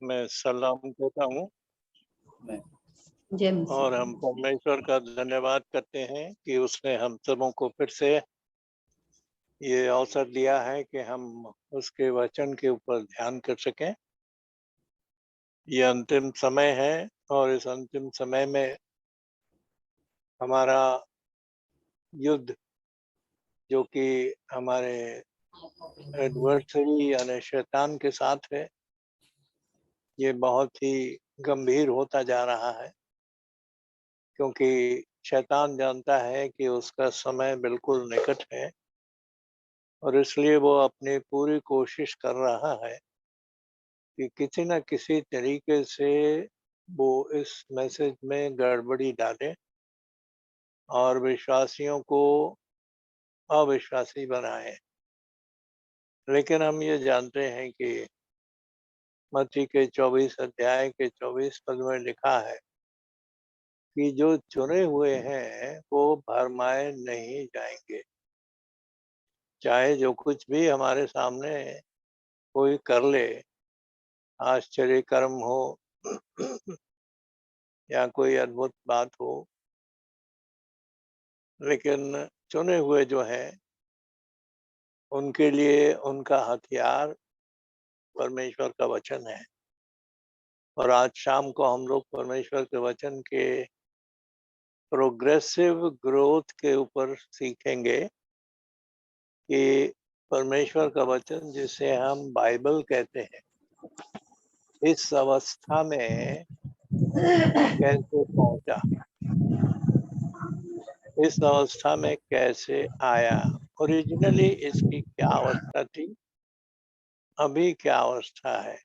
मैं सलाम कहता हूँ जय मसीह। और हम परमेश्वर का धन्यवाद करते हैं कि उसने हम सबों को फिर से ये अवसर दिया है कि हम उसके वचन के ऊपर ध्यान कर सकें। ये अंतिम समय है और इस अंतिम समय में हमारा युद्ध जो कि हमारे एडवर्सरी यानी शैतान के साथ है, ये बहुत ही गंभीर होता जा रहा है, क्योंकि शैतान जानता है कि उसका समय बिल्कुल निकट है और इसलिए वो अपनी पूरी कोशिश कर रहा है कि किसी न किसी तरीके से वो इस मैसेज में गड़बड़ी डाले और विश्वासियों को अविश्वासी बनाए। लेकिन हम ये जानते हैं कि मत्ती के 24 अध्याय के 24 पद में लिखा है कि जो चुने हुए हैं वो भरमाए नहीं जाएंगे। चाहे जो कुछ भी हमारे सामने कोई कर ले, आश्चर्य कर्म हो या कोई अद्भुत बात हो, लेकिन चुने हुए जो हैं उनके लिए उनका हथियार परमेश्वर का वचन है। और आज शाम को हम लोग परमेश्वर के वचन के प्रोग्रेसिव ग्रोथ के ऊपर सीखेंगे कि परमेश्वर का वचन जिसे हम बाइबल कहते हैं, इस अवस्था में कैसे पहुंचा, इस अवस्था में कैसे आया, ओरिजिनली इसकी क्या अवस्था थी, अभी क्या अवस्था है।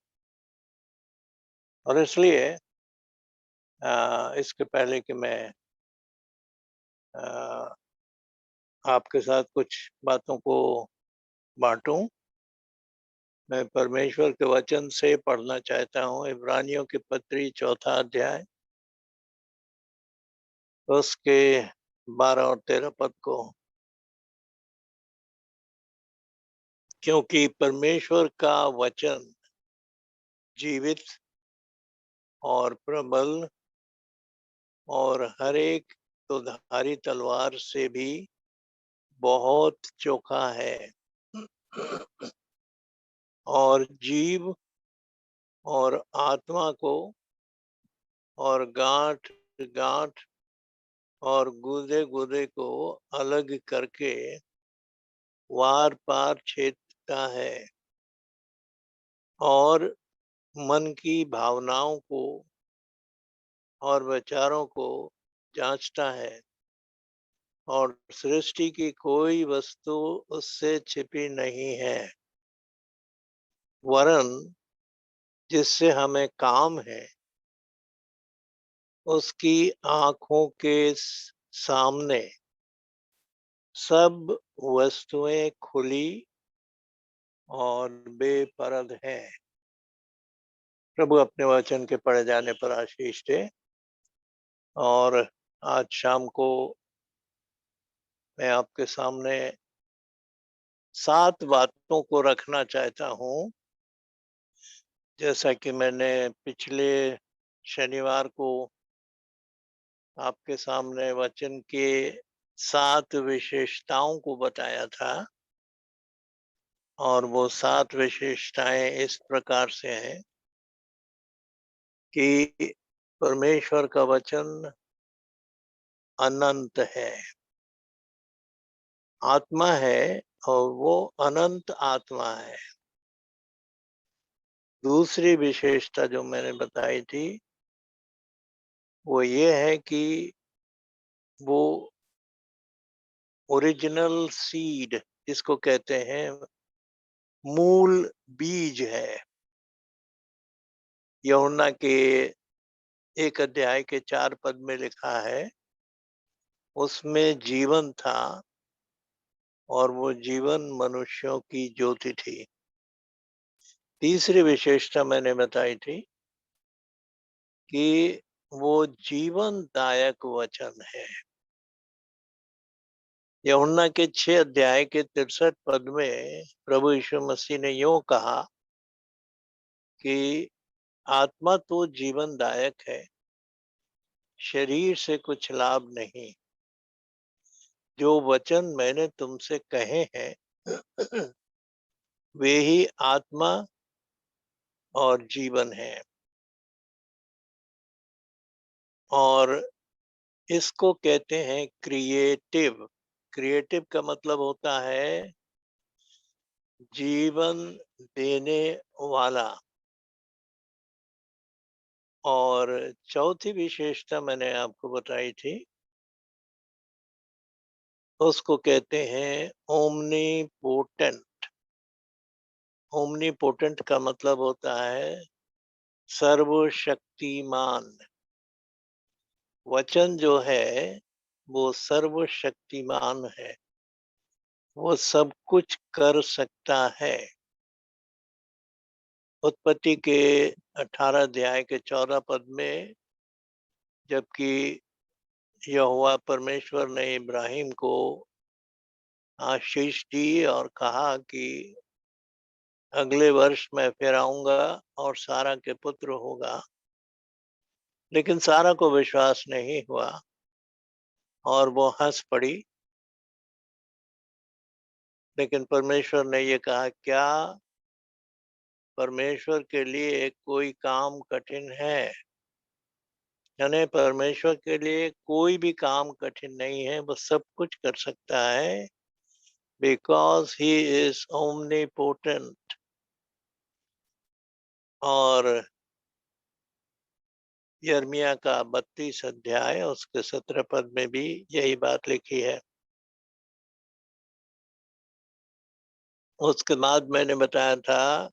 और इसलिए इसके पहले कि मैं आपके साथ कुछ बातों को बांटूं, मैं परमेश्वर के वचन से पढ़ना चाहता हूँ इब्रानियों की पत्री 4 अध्याय उसके 12 और 13 पद को। क्योंकि परमेश्वर का वचन जीवित और प्रबल और हर एक दुधारी तलवार से भी बहुत चोखा है और जीव और आत्मा को और गांठ गांठ और गुदे गुदे को अलग करके वार पार छेदता है और मन की भावनाओं को और विचारों को जांचता है और सृष्टि की कोई वस्तु उससे छिपी नहीं है, वरन जिससे हमें काम है उसकी आंखों के सामने सब वस्तुएं खुली और बेपरद हैं। प्रभु अपने वचन के पढ़े जाने पर आशीष दे। और आज शाम को मैं आपके सामने 7 बातों को रखना चाहता हूँ, जैसा कि मैंने पिछले शनिवार को आपके सामने वचन के 7 विशेषताओं को बताया था। और वो 7 विशेषताएं इस प्रकार से हैं कि परमेश्वर का वचन अनंत है, आत्मा है और वो अनंत आत्मा है। दूसरी विशेषता जो मैंने बताई थी वो ये है कि वो ओरिजिनल सीड जिसको कहते हैं, मूल बीज है। यूहन्ना के 1 अध्याय के 4 पद में लिखा है, उसमें जीवन था और वो जीवन मनुष्यों की ज्योति थी। तीसरी विशेषता मैंने बताई थी कि वो जीवनदायक वचन है। यूहन्ना के 6 अध्याय के 63 पद में प्रभु यीशु मसीह ने यूं कहा कि आत्मा तो जीवनदायक है, शरीर से कुछ लाभ नहीं। जो वचन मैंने तुमसे कहे हैं वे ही आत्मा और जीवन है। और इसको कहते हैं क्रिएटिव। क्रिएटिव का मतलब होता है जीवन देने वाला। और चौथी विशेषता मैंने आपको बताई थी, उसको कहते हैं ओमनीपोटेंट। ओमनीपोटेंट का मतलब होता है सर्वशक्तिमान। वचन जो है वो सर्वशक्तिमान है, वो सब कुछ कर सकता है। उत्पत्ति के 18 अध्याय के 14 पद में जबकि यहोवा परमेश्वर ने इब्राहिम को आशीष दी और कहा कि अगले वर्ष मैं फिर आऊंगा और सारा के पुत्र होगा, लेकिन सारा को विश्वास नहीं हुआ और वो हंस पड़ी। लेकिन परमेश्वर ने ये कहा, क्या परमेश्वर के लिए कोई काम कठिन है? यानी परमेश्वर के लिए कोई भी काम कठिन नहीं है, वो सब कुछ कर सकता है, बिकॉज ही इज ओमनीपोटेंट। और यिर्मयाह का 32 अध्याय उसके 17 पद में भी यही बात लिखी है। उसके बाद मैंने बताया था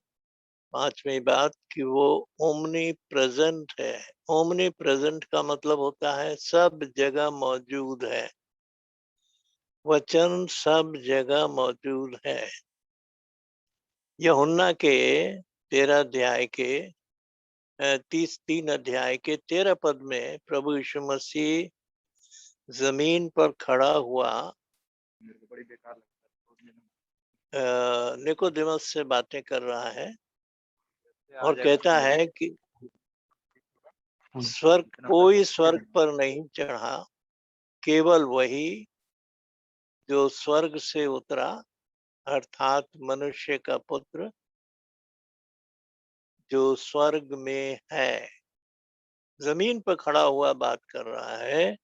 पांचवी बात कि वो ओमनी प्रेजेंट है। ओमनी प्रेजेंट का मतलब होता है सब जगह मौजूद है। वचन सब जगह मौजूद है। यूहन्ना के 13 अध्याय के 3 अध्याय के 13 पद में प्रभु यीशु मसीह जमीन पर खड़ा हुआ निकोदेमस से बातें कर रहा है और कहता है कि कोई स्वर्ग पर नहीं चढ़ा, केवल वही जो स्वर्ग से उतरा, अर्थात मनुष्य का पुत्र जो स्वर्ग में है। जमीन पर खड़ा हुआ बात कर रहा है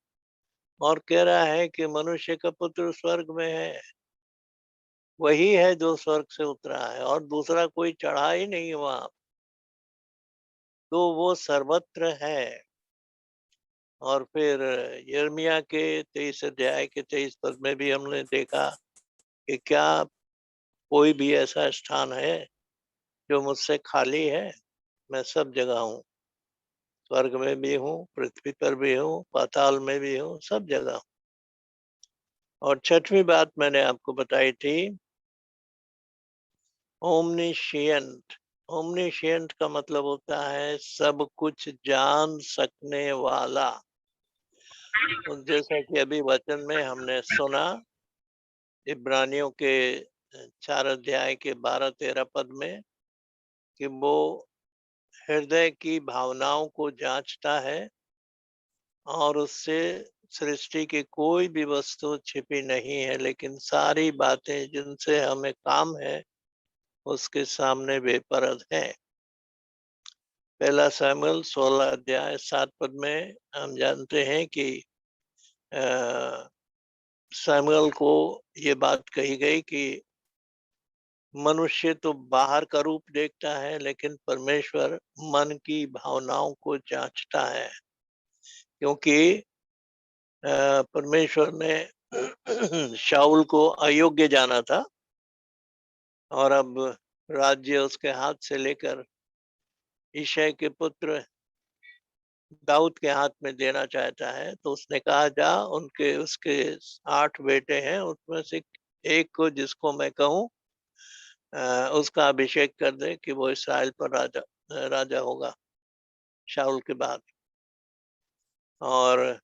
और कह रहा है कि मनुष्य का पुत्र स्वर्ग में है। वही है जो स्वर्ग से उतरा है और दूसरा कोई चढ़ा ही नहीं वहां, तो वो सर्वत्र है। और फिर यिर्मयाह के 23 अध्याय के 23 पद में भी हमने देखा कि क्या कोई भी ऐसा स्थान है जो मुझसे खाली है? मैं सब जगह हूँ, स्वर्ग में भी हूँ, पृथ्वी पर भी हूँ, पाताल में भी हूँ, सब जगह। और छठवीं बात मैंने आपको बताई थी ओमनीशिएंट। ओमनीशिएंट का मतलब होता है सब कुछ जान सकने वाला। जैसा कि अभी वचन में हमने सुना इब्रानियों के 4 अध्याय के 12-13 पद में कि वो हृदय की भावनाओं को जांचता है और उससे सृष्टि की कोई भी वस्तु छिपी नहीं है, लेकिन सारी बातें जिनसे हमें काम है उसके सामने बेपरद है। पहला शमूएल 16 अध्याय 7 पद में हम जानते हैं कि शमूएल को ये बात कही गई कि मनुष्य तो बाहर का रूप देखता है, लेकिन परमेश्वर मन की भावनाओं को जांचता है। क्योंकि परमेश्वर ने शाऊल को अयोग्य जाना था और अब राज्य उसके हाथ से लेकर यिशै के पुत्र दाऊद के हाथ में देना चाहता है। तो उसने कहा, जा उनके उसके 8 बेटे हैं, उसमें से एक को जिसको मैं कहूँ उसका अभिषेक कर दे कि वो इस्राएल पर राजा होगा शाऊल के बाद। और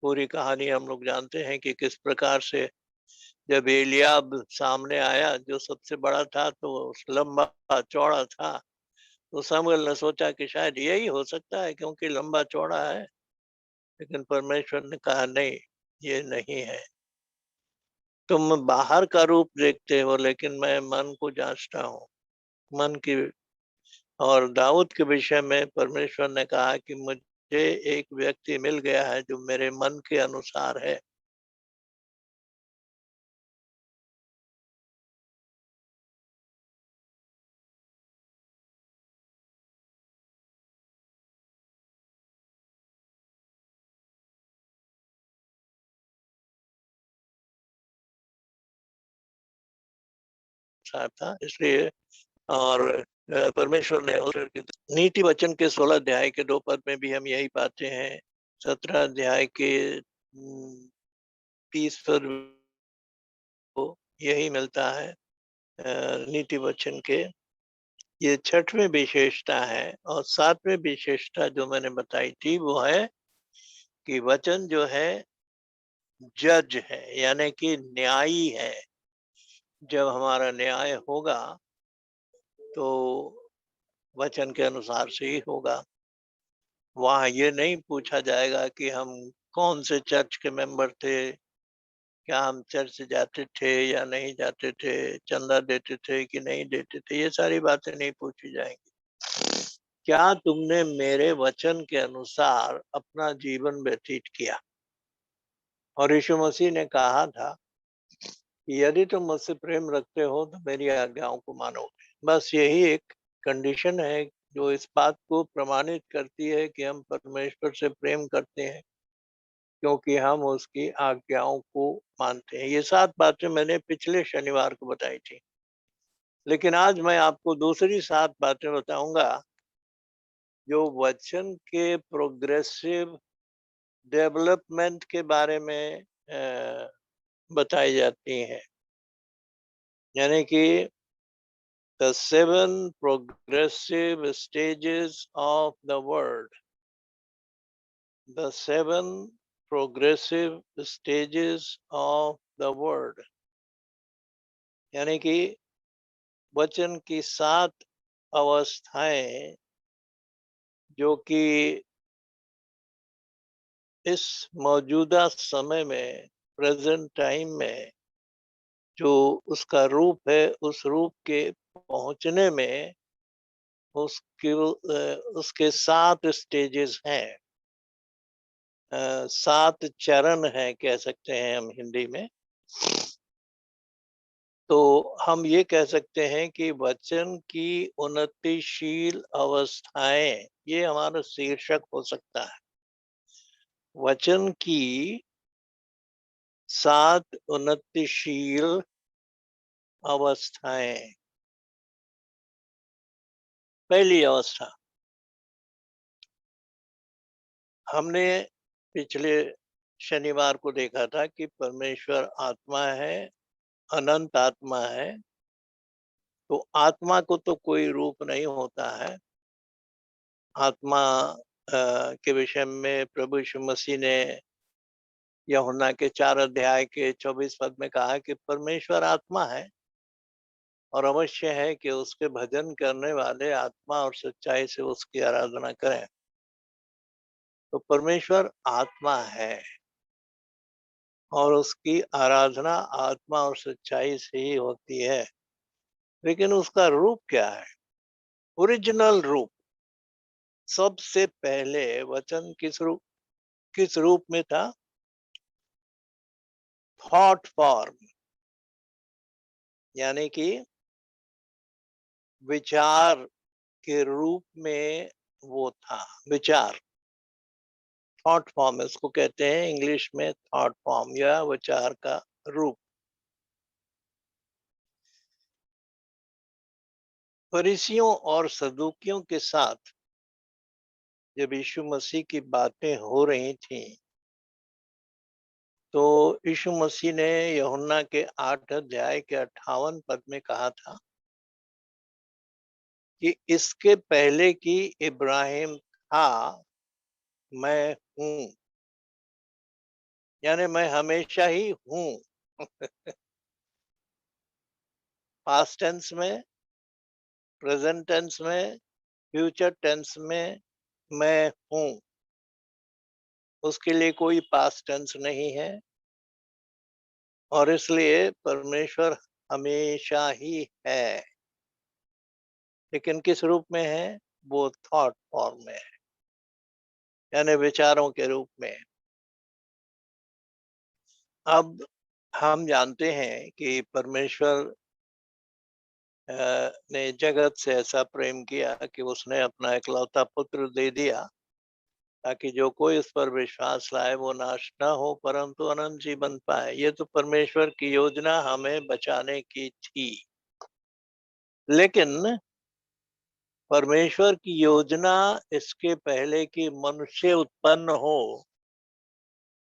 पूरी कहानी हम लोग जानते हैं कि किस प्रकार से जब एलियाब सामने आया जो सबसे बड़ा था, तो लंबा चौड़ा था तो सामुएल ने सोचा कि शायद यही हो सकता है क्योंकि लंबा चौड़ा है, लेकिन परमेश्वर ने कहा नहीं, ये नहीं है। तुम बाहर का रूप देखते हो, लेकिन मैं मन को जांचता हूँ। मन की और दाऊद के विषय में परमेश्वर ने कहा कि मुझे एक व्यक्ति मिल गया है जो मेरे मन के अनुसार है। साहब था इसलिए। और परमेश्वर ने नीति वचन के 16 अध्याय के 2 पद में भी हम यही पाते हैं। 17 अध्याय के 30 पद को यही मिलता है। नीति वचन के ये 6वीं विशेषता है। और 7वीं विशेषता जो मैंने बताई थी वो है कि वचन जो है जज है, यानी कि न्यायी है। जब हमारा न्याय होगा तो वचन के अनुसार से ही होगा। वहाँ ये नहीं पूछा जाएगा कि हम कौन से चर्च के मेंबर थे, क्या हम चर्च जाते थे या नहीं जाते थे, चंदा देते थे कि नहीं देते थे, ये सारी बातें नहीं पूछी जाएंगी। क्या तुमने मेरे वचन के अनुसार अपना जीवन व्यतीत किया? और यीशु मसीह ने कहा था कि यदि तुम मुझसे प्रेम रखते हो तो मेरी आज्ञाओं को मानोगे। बस यही एक कंडीशन है जो इस बात को प्रमाणित करती है कि हम परमेश्वर से प्रेम करते हैं, क्योंकि हम उसकी आज्ञाओं को मानते हैं। ये 7 बातें मैंने पिछले शनिवार को बताई थी, लेकिन आज मैं आपको दूसरी 7 बातें बताऊंगा जो वचन के प्रोग्रेसिव डेवलपमेंट के बारे में बताई जाती हैं। यानी कि the 7 progressive stages of the word. The 7 progressive stages of the word. यानी कि वचन की 7 अवस्थाएं जो कि इस मौजूदा समय में, प्रेजेंट टाइम में जो उसका रूप है, उस रूप के पहुंचने में उसके 7 स्टेजेस हैं। 7 चरण हैं कह सकते हैं हम हिंदी में। तो हम ये कह सकते हैं कि वचन की उन्नतिशील अवस्थाएं, ये हमारा शीर्षक हो सकता है। वचन की 7 उन्नतिशील अवस्थाएं। पहली अवस्था, हमने पिछले शनिवार को देखा था कि परमेश्वर आत्मा है, अनंत आत्मा है। तो आत्मा को तो कोई रूप नहीं होता है। आत्मा के विषय में प्रभु यीशु मसीह ने यूहन्ना के 4 अध्याय के 24 पद में कहा कि परमेश्वर आत्मा है और अवश्य है कि उसके भजन करने वाले आत्मा और सच्चाई से उसकी आराधना करें। तो परमेश्वर आत्मा है और उसकी आराधना आत्मा और सच्चाई से ही होती है। लेकिन उसका रूप क्या है? ओरिजिनल रूप। सबसे पहले वचन किस रूप में था? थॉट फॉर्म, यानी कि विचार के रूप में वो था। विचार, थॉट फॉर्म इसको कहते हैं इंग्लिश में, थॉट फॉर्म या विचार का रूप। फरीसियों और सदूकियों के साथ जब यीशु मसीह की बातें हो रही थी तो यीशु मसीह ने यूहन्ना के 8 अध्याय के 58 पद में कहा था कि इसके पहले कि इब्राहिम था, मैं हूं। यानी मैं हमेशा ही हूं। पास्ट टेंस में, प्रेजेंट टेंस में फ्यूचर टेंस में मैं हूँ, उसके लिए कोई पास्ट टेंस नहीं है और इसलिए परमेश्वर हमेशा ही है। लेकिन किस रूप में है? वो थॉट फॉर्म में है, यानी विचारों के रूप में। अब हम जानते हैं कि परमेश्वर ने जगत से ऐसा प्रेम किया कि उसने अपना इकलौता पुत्र दे दिया, ताकि जो कोई उस पर विश्वास लाए वो नाश न हो परंतु अनंत जीवन पाए। ये तो परमेश्वर की योजना हमें बचाने की थी। लेकिन परमेश्वर की योजना इसके पहले कि मनुष्य उत्पन्न हो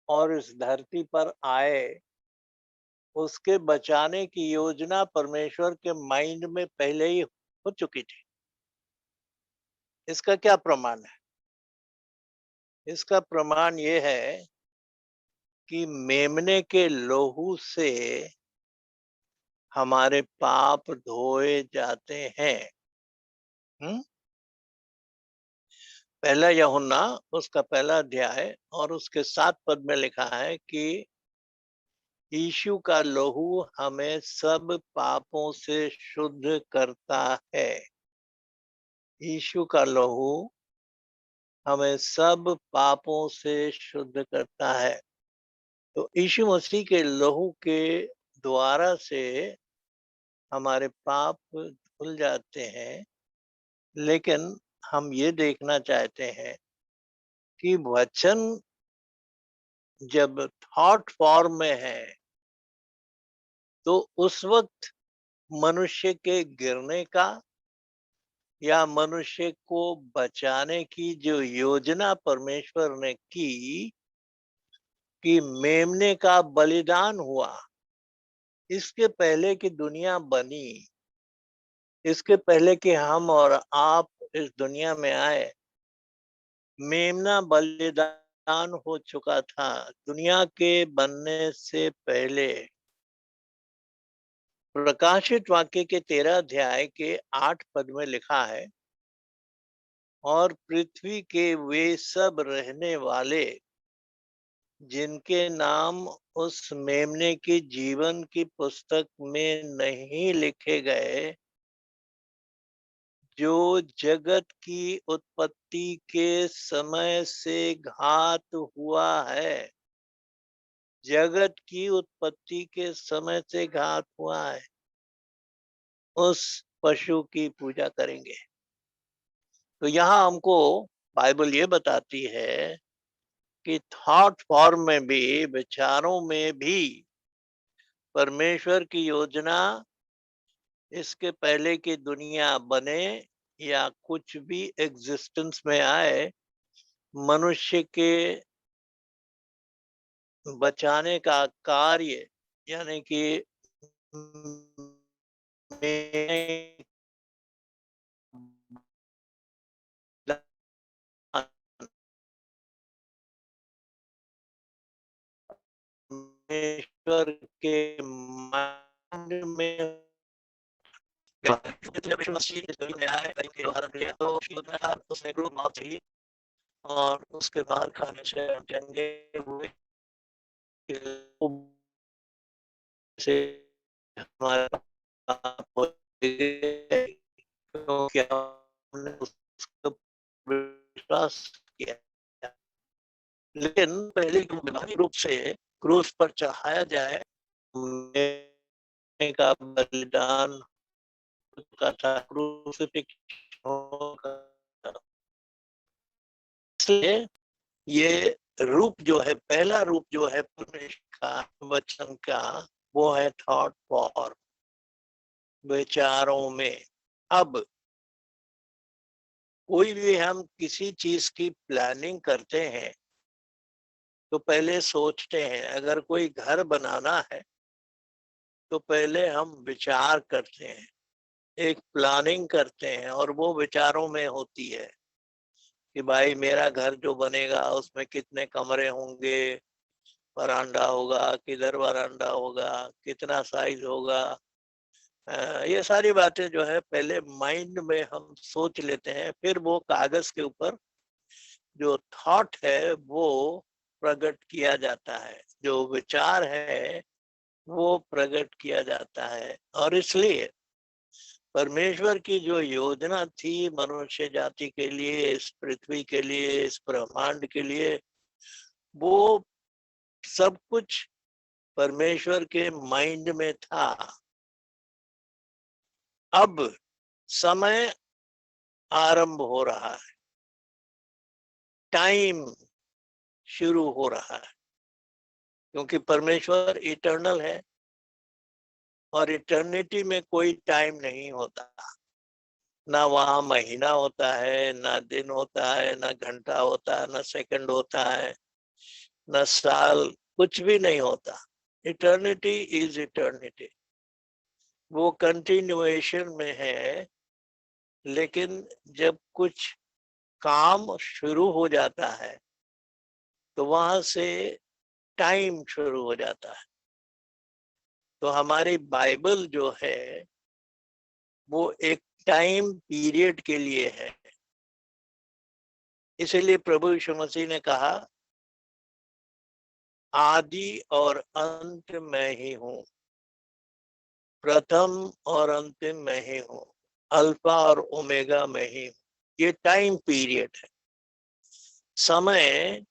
और इस धरती पर आए, उसके बचाने की योजना परमेश्वर के माइंड में पहले ही हो चुकी थी। इसका क्या प्रमाण है? इसका प्रमाण ये है कि मेमने के लोहू से हमारे पाप धोए जाते हैं। पहला यूहन्ना उसका पहला अध्याय और उसके 7 पद में लिखा है कि यीशु का लहू हमें सब पापों से शुद्ध करता है। यीशु का लहू हमें सब पापों से शुद्ध करता है। तो यीशु मसीह के लहू के द्वारा से हमारे पाप धुल जाते हैं। लेकिन हम ये देखना चाहते हैं कि वचन जब थॉट फॉर्म में है तो उस वक्त मनुष्य के गिरने का या मनुष्य को बचाने की जो योजना परमेश्वर ने की कि मेमने का बलिदान हुआ, इसके पहले की दुनिया बनी, इसके पहले कि हम और आप इस दुनिया में आए, मेमना बलिदान हो चुका था। दुनिया के बनने से पहले प्रकाशित वाक्य के 13 अध्याय के 8 पद में लिखा है, और पृथ्वी के वे सब रहने वाले जिनके नाम उस मेमने की जीवन की पुस्तक में नहीं लिखे गए, जो जगत की उत्पत्ति के समय से घात हुआ है, जगत की उत्पत्ति के समय से घात हुआ है, उस पशु की पूजा करेंगे। तो यहाँ हमको बाइबल ये बताती है कि थॉट फॉर्म में भी, विचारों में भी परमेश्वर की योजना इसके पहले की दुनिया बने या कुछ भी एग्जिस्टेंस में आए, मनुष्य के बचाने का कार्य, यानी कि परमेश्वर के माइंड में और उसके बाद खाने से चंगे हुए से हमारे पाप हो गए, क्योंकि हमने उसको विश्वास किया। लेकिन पहले बीमारी रूप से क्रूस पर चढ़ाया जाए का बलिदान का था, क्रूसिफिक्शन। इसलिए ये रूप जो है, पहला रूप जो है परमेश्वर का वचन का, वो है थॉट फॉर्म, विचारों में। अब कोई भी हम किसी चीज की प्लानिंग करते हैं तो पहले सोचते हैं। अगर कोई घर बनाना है तो पहले हम विचार करते हैं, एक प्लानिंग करते हैं, और वो विचारों में होती है कि भाई मेरा घर जो बनेगा उसमें कितने कमरे होंगे, बरामदा होगा, किधर बरामदा होगा, कितना साइज होगा, ये सारी बातें जो है पहले माइंड में हम सोच लेते हैं, फिर वो कागज के ऊपर जो थॉट है वो प्रकट किया जाता है, जो विचार है वो प्रकट किया जाता है। और इसलिए परमेश्वर की जो योजना थी मनुष्य जाति के लिए, इस पृथ्वी के लिए, इस ब्रह्मांड के लिए, वो सब कुछ परमेश्वर के माइंड में था। अब समय आरंभ हो रहा है, टाइम शुरू हो रहा है, क्योंकि परमेश्वर इटर्नल है और इटर्निटी में कोई टाइम नहीं होता। ना वहाँ महीना होता है, ना दिन होता है, ना घंटा होता है, ना सेकंड होता है, ना साल, कुछ भी नहीं होता। इटर्निटी इज इटर्निटी, वो कंटिन्यूएशन में है। लेकिन जब कुछ काम शुरू हो जाता है तो वहां से टाइम शुरू हो जाता है। तो हमारी बाइबल जो है वो एक टाइम पीरियड के लिए है। इसीलिए प्रभु यीशु मसीह ने कहा, आदि और अंत मैं ही हूँ, प्रथम और अंतिम मैं ही हूँ, अल्फा और ओमेगा मैं ही हूँ। ये टाइम पीरियड है। समय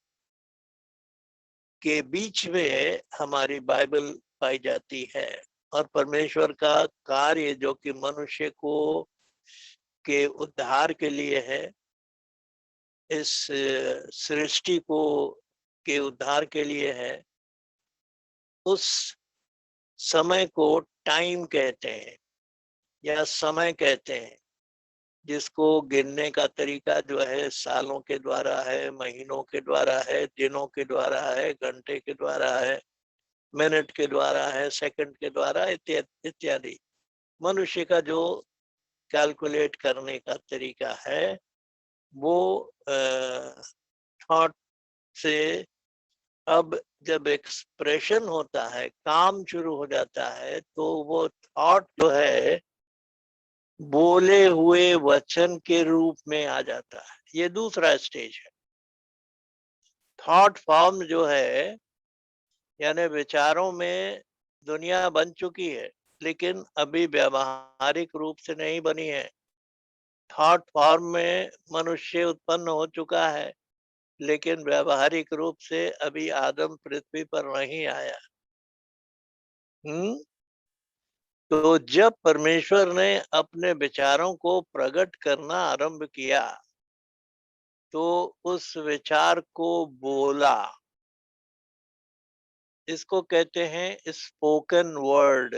के बीच में हमारी बाइबल पाई जाती है। और परमेश्वर का कार्य जो कि मनुष्य को के उद्धार के लिए है, इस सृष्टि को के उद्धार के लिए है, उस समय को टाइम कहते हैं या समय कहते हैं, जिसको गिनने का तरीका जो है सालों के द्वारा है, महीनों के द्वारा है, दिनों के द्वारा है, घंटे के द्वारा है, मिनट के द्वारा है, सेकंड के द्वारा, इत्यादि। मनुष्य का जो कैलकुलेट करने का तरीका है वो थॉट से, अब जब एक्सप्रेशन होता है, काम शुरू हो जाता है, तो वो थॉट जो है बोले हुए वचन के रूप में आ जाता है। ये दूसरा स्टेज है। थॉट फॉर्म जो है, यानी विचारों में दुनिया बन चुकी है, लेकिन अभी व्यावहारिक रूप से नहीं बनी है। थॉट फॉर्म में मनुष्य उत्पन्न हो चुका है, लेकिन व्यावहारिक रूप से अभी आदम पृथ्वी पर नहीं आया। हम्म। तो जब परमेश्वर ने अपने विचारों को प्रकट करना आरंभ किया तो उस विचार को बोला। इसको कहते हैं स्पोकन वर्ड,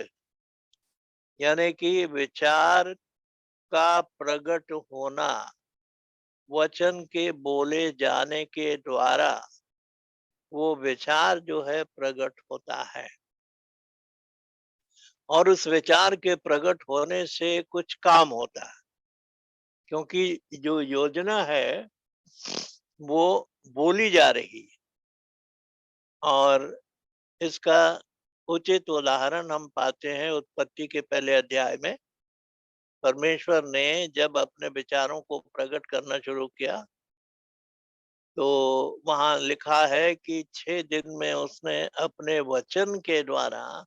यानी कि विचार का प्रकट होना वचन के बोले जाने के द्वारा, वो विचार जो है प्रकट होता है। और उस विचार के प्रकट होने से कुछ काम होता है, क्योंकि जो योजना है वो बोली जा रही है। और इसका उचित उदाहरण हम पाते हैं उत्पत्ति के पहले अध्याय में। परमेश्वर ने जब अपने विचारों को प्रकट करना शुरू किया तो वहां लिखा है कि 6 दिन में उसने अपने वचन के द्वारा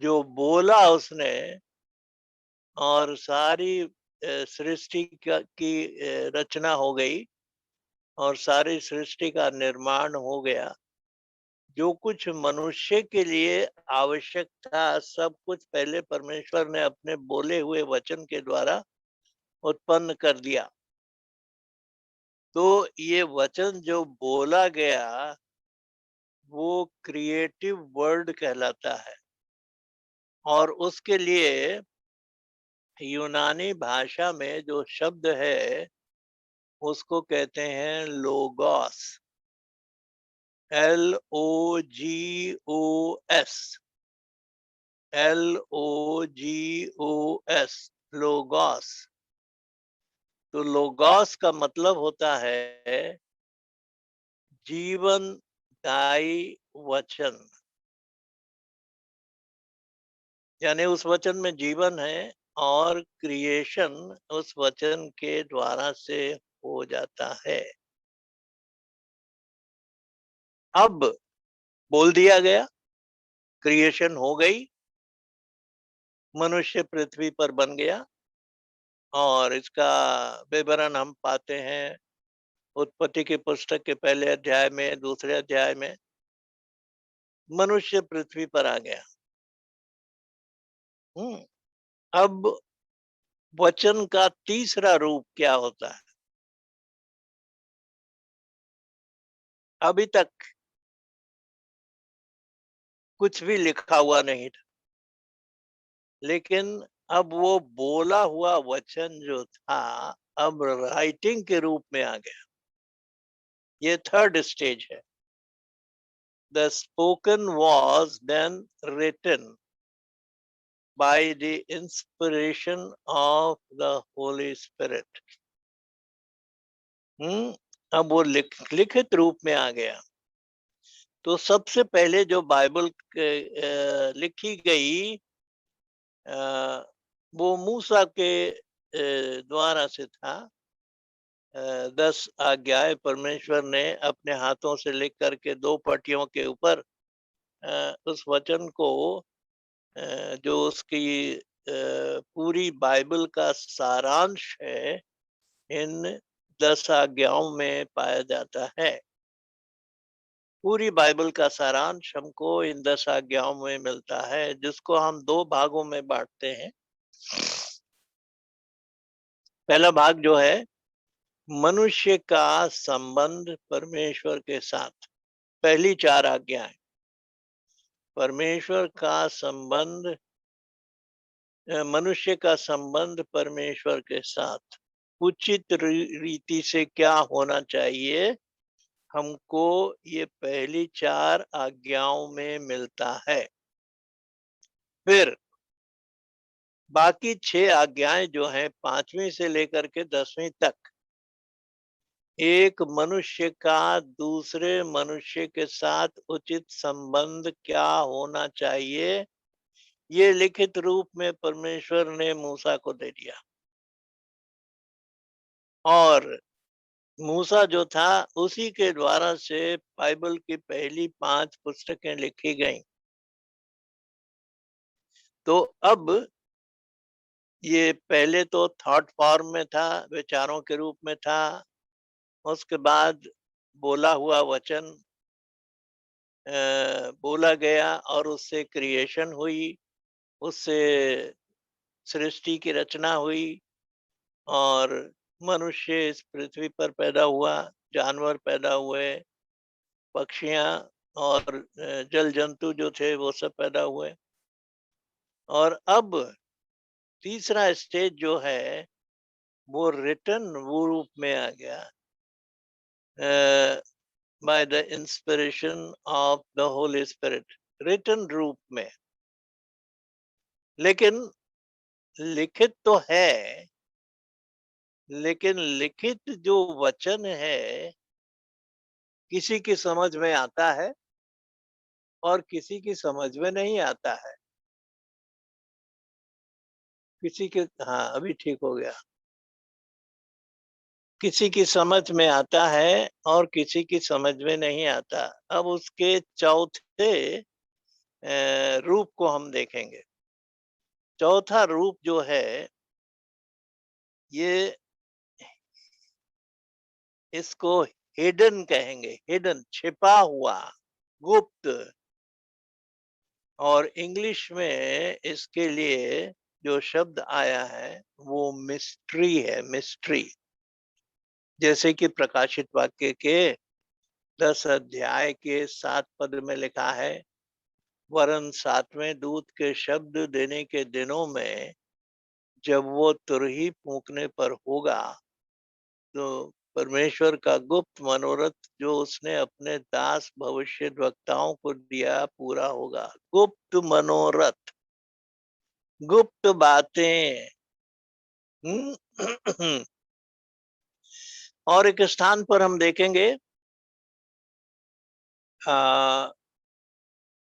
जो बोला उसने, और सारी सृष्टि की रचना हो गई और सारी सृष्टि का निर्माण हो गया। जो कुछ मनुष्य के लिए आवश्यक था, सब कुछ पहले परमेश्वर ने अपने बोले हुए वचन के द्वारा उत्पन्न कर दिया। तो ये वचन जो बोला गया वो क्रिएटिव वर्ड कहलाता है। और उसके लिए यूनानी भाषा में जो शब्द है उसको कहते हैं लोगोस, LOGOS, LOGOS, लोगोस। तो लोगोस का मतलब होता है जीवनदायी वचन। यानी उस वचन में जीवन है और क्रिएशन उस वचन के द्वारा से हो जाता है। अब बोल दिया गया, क्रिएशन हो गई, मनुष्य पृथ्वी पर बन गया और इसका विवरण हम पाते हैं उत्पत्ति की पुस्तक के पहले अध्याय में, दूसरे अध्याय में। मनुष्य पृथ्वी पर आ गया। अब वचन का तीसरा रूप क्या होता है? अभी तक कुछ भी लिखा हुआ नहीं था, लेकिन अब वो बोला हुआ वचन जो था, अब राइटिंग के रूप में आ गया। ये थर्ड स्टेज है। The spoken was then written by the inspiration of the Holy Spirit. अब वो लिखित रूप में आ गया। तो सबसे पहले जो बाइबल लिखी गई वो मूसा के द्वारा से था। 10 आज्ञाएं परमेश्वर ने अपने हाथों से लिख करके 2 पटियों के ऊपर उस वचन को जो उसकी पूरी बाइबल का सारांश है, इन 10 आज्ञाओं में पाया जाता है। पूरी बाइबल का सारांश हमको इन 10 आज्ञाओं में मिलता है, जिसको हम 2 भागों में बांटते हैं। पहला भाग जो है, मनुष्य का संबंध परमेश्वर के साथ। पहली 4 आज्ञाएं। परमेश्वर का संबंध, मनुष्य का संबंध परमेश्वर के साथ उचित रीति से क्या होना चाहिए, हमको ये पहली 4 आज्ञाओं में मिलता है। फिर बाकी 6 आज्ञाएं जो हैं 5वीं से लेकर के 10वीं तक, एक मनुष्य का दूसरे मनुष्य के साथ उचित संबंध क्या होना चाहिए, ये लिखित रूप में परमेश्वर ने मूसा को दे दिया। और मूसा जो था, उसी के द्वारा से बाइबल की पहली 5 पुस्तकें लिखी गईं। तो अब ये पहले तो थॉट फॉर्म में था, विचारों के रूप में था। उसके बाद बोला हुआ वचन बोला गया और उससे क्रिएशन हुई, उससे सृष्टि की रचना हुई और मनुष्य इस पृथ्वी पर पैदा हुआ, जानवर पैदा हुए, पक्षियां और जल जंतु जो थे वो सब पैदा हुए। और अब तीसरा स्टेज जो है, वो रिटन वो रूप में आ गया, by the inspiration of the Holy Spirit, written रूप में। लेकिन लिखित तो है, लेकिन लिखित जो वचन है, किसी की समझ में आता है और किसी की समझ में नहीं आता है। किसी के, हाँ अभी ठीक हो गया। किसी की समझ में आता है और किसी की समझ में नहीं आता। अब उसके चौथे रूप को हम देखेंगे। चौथा रूप जो है, ये इसको हिडन कहेंगे, हिडन, छिपा हुआ, गुप्त। और इंग्लिश में इसके लिए जो शब्द आया है वो मिस्ट्री है, मिस्ट्री। जैसे कि प्रकाशित वाक्य के 10 अध्याय के 7 पद में लिखा है, वरन 7वें दूत के शब्द देने के दिनों में जब वो तुरही फूंकने पर होगा, तो परमेश्वर का गुप्त मनोरथ जो उसने अपने दास भविष्यद्वक्ताओं को दिया पूरा होगा। गुप्त मनोरथ, गुप्त बातें। और एक स्थान पर हम देखेंगे,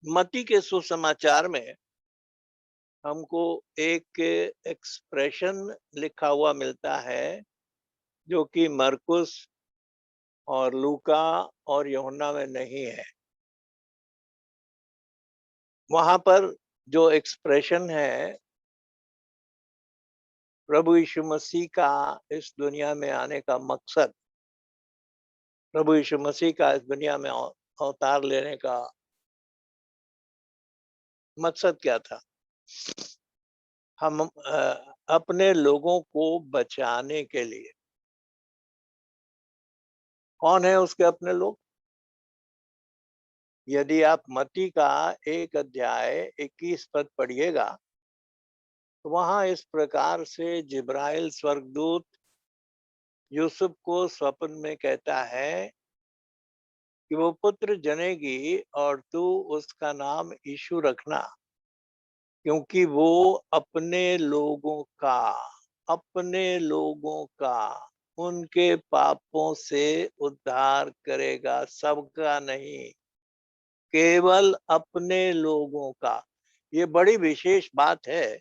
मत्ती के सुसमाचार में हमको एक एक्सप्रेशन लिखा हुआ मिलता है जो कि मरकुस और लूका और यूहन्ना में नहीं है। वहां पर जो एक्सप्रेशन है प्रभु यीशु मसीह का इस दुनिया में आने का मकसद, प्रभु यीशु मसीह का इस दुनिया में अवतार लेने का मकसद क्या था? हम अपने लोगों को बचाने के लिए। कौन है उसके अपने लोग? यदि आप मत्ती का 1 अध्याय 21 पद पढ़िएगा तो वहां इस प्रकार से जिब्राइल स्वर्गदूत यूसुफ को स्वप्न में कहता है कि वो पुत्र जनेगी और तू उसका नाम यीशु रखना, क्योंकि वो अपने लोगों का उनके पापों से उद्धार करेगा, सबका नहीं, केवल अपने लोगों का। ये बड़ी विशेष बात है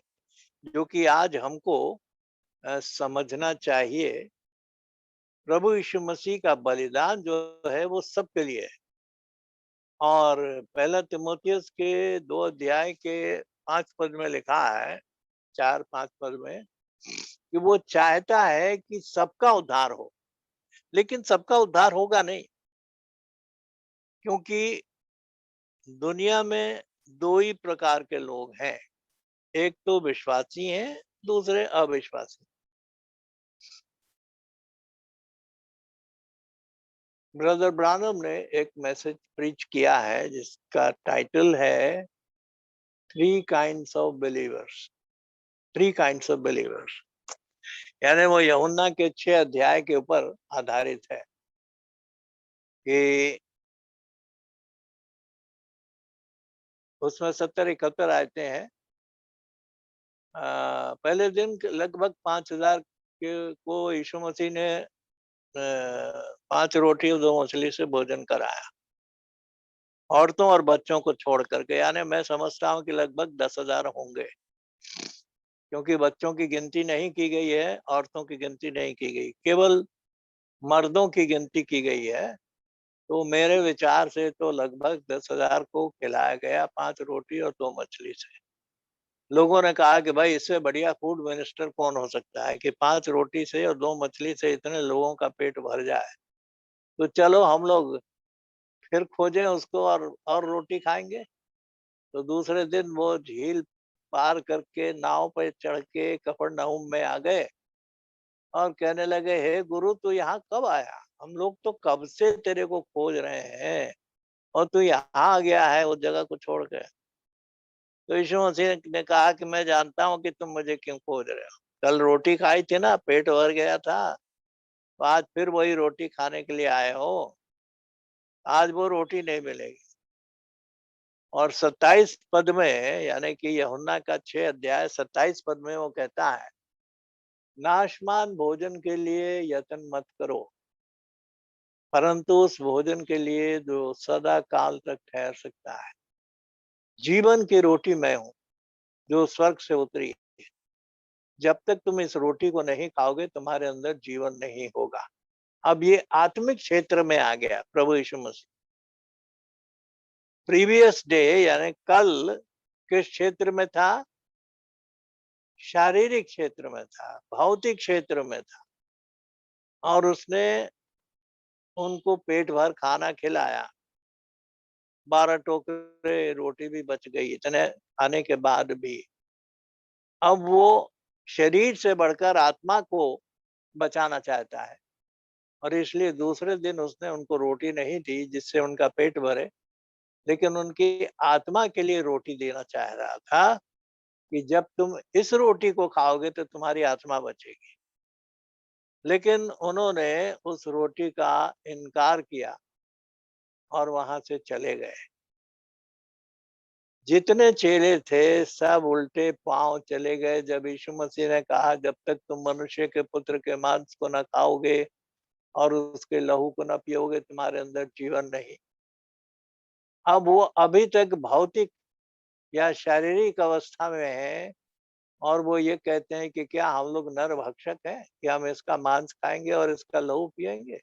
जो कि आज हमको समझना चाहिए। प्रभु यीशु मसीह का बलिदान जो है वो सबके लिए है। और पहला तिमोथियुस के 2 अध्याय के 5 पद में लिखा है, 4-5 पद में, कि वो चाहता है कि सबका उद्धार हो, लेकिन सबका उद्धार होगा नहीं, क्योंकि दुनिया में 2 ही प्रकार के लोग हैं, एक तो विश्वासी हैं, दूसरे अविश्वासी। ब्रदर ब्रानम ने एक मैसेज प्रीच किया है जिसका टाइटल है three kinds of believers. Three kinds of believers, यानी वो यूहन्ना के 6 अध्याय के ऊपर आधारित है कि उसमें 70-71 आयतें हैं। पहले दिन लगभग 5,000 को यीशु मसीह ने 5 रोटी और 2 मछली से भोजन कराया, औरतों और बच्चों को छोड़ करके। यानी मैं समझता हूँ कि लगभग 10,000 होंगे, क्योंकि बच्चों की गिनती नहीं की गई है, औरतों की गिनती नहीं की गई, केवल मर्दों की गिनती की गई है। तो मेरे विचार से तो लगभग 10,000 को खिलाया गया 5 रोटी और 2 मछली से। लोगों ने कहा कि भाई इससे बढ़िया फूड मिनिस्टर कौन हो सकता है कि 5 रोटी से और 2 मछली से इतने लोगों का पेट भर जाए। तो चलो हम लोग फिर खोजें उसको और रोटी खाएंगे। तो दूसरे दिन वो झील पार करके नाव पर चढ़ के कफरनहूम में आ गए और कहने लगे, हे गुरु तू यहाँ कब आया? हम लोग तो कब से तेरे को खोज रहे हैं और तू यहाँ आ गया है उस जगह को छोड़ के। तो यीशु मसीह ने कहा कि मैं जानता हूँ कि तुम मुझे क्यों खोज रहे हो। कल रोटी खाई थी ना, पेट भर गया था, तो आज फिर वही रोटी खाने के लिए आए हो। आज वो रोटी नहीं मिलेगी। और 27 पद में, यानी कि यूहन्ना का 6 अध्याय 27 पद में वो कहता है, नाशमान भोजन के लिए यत्न मत करो, परंतु उस भोजन के लिए जो सदा काल तक ठहर सकता है। जीवन की रोटी मैं हूँ जो स्वर्ग से उतरी। जब तक तुम इस रोटी को नहीं खाओगे तुम्हारे अंदर जीवन नहीं होगा। अब ये आत्मिक क्षेत्र में आ गया प्रभु यीशु मसीह। प्रीवियस डे यानी कल किस क्षेत्र में था? शारीरिक क्षेत्र में था, भौतिक क्षेत्र में था, और उसने उनको पेट भर खाना खिलाया। 12 टोकरे रोटी भी बच गई इतने खाने के बाद भी। अब वो शरीर से बढ़कर आत्मा को बचाना चाहता है, और इसलिए दूसरे दिन उसने उनको रोटी नहीं दी जिससे उनका पेट भरे, लेकिन उनकी आत्मा के लिए रोटी देना चाह रहा था कि जब तुम इस रोटी को खाओगे तो तुम्हारी आत्मा बचेगी। लेकिन उन्होंने उस रोटी का इनकार किया और वहां से चले गए। जितने चेले थे सब उल्टे पांव चले गए जब यीशु मसीह ने कहा, जब तक तुम मनुष्य के पुत्र के मांस को न खाओगे और उसके लहू को न पियोगे तुम्हारे अंदर जीवन नहीं। अब वो अभी तक भौतिक या शारीरिक अवस्था में है और वो ये कहते हैं कि क्या हम लोग नर भक्षक हैं कि हम इसका मांस खाएंगे और इसका लहू पिएंगे।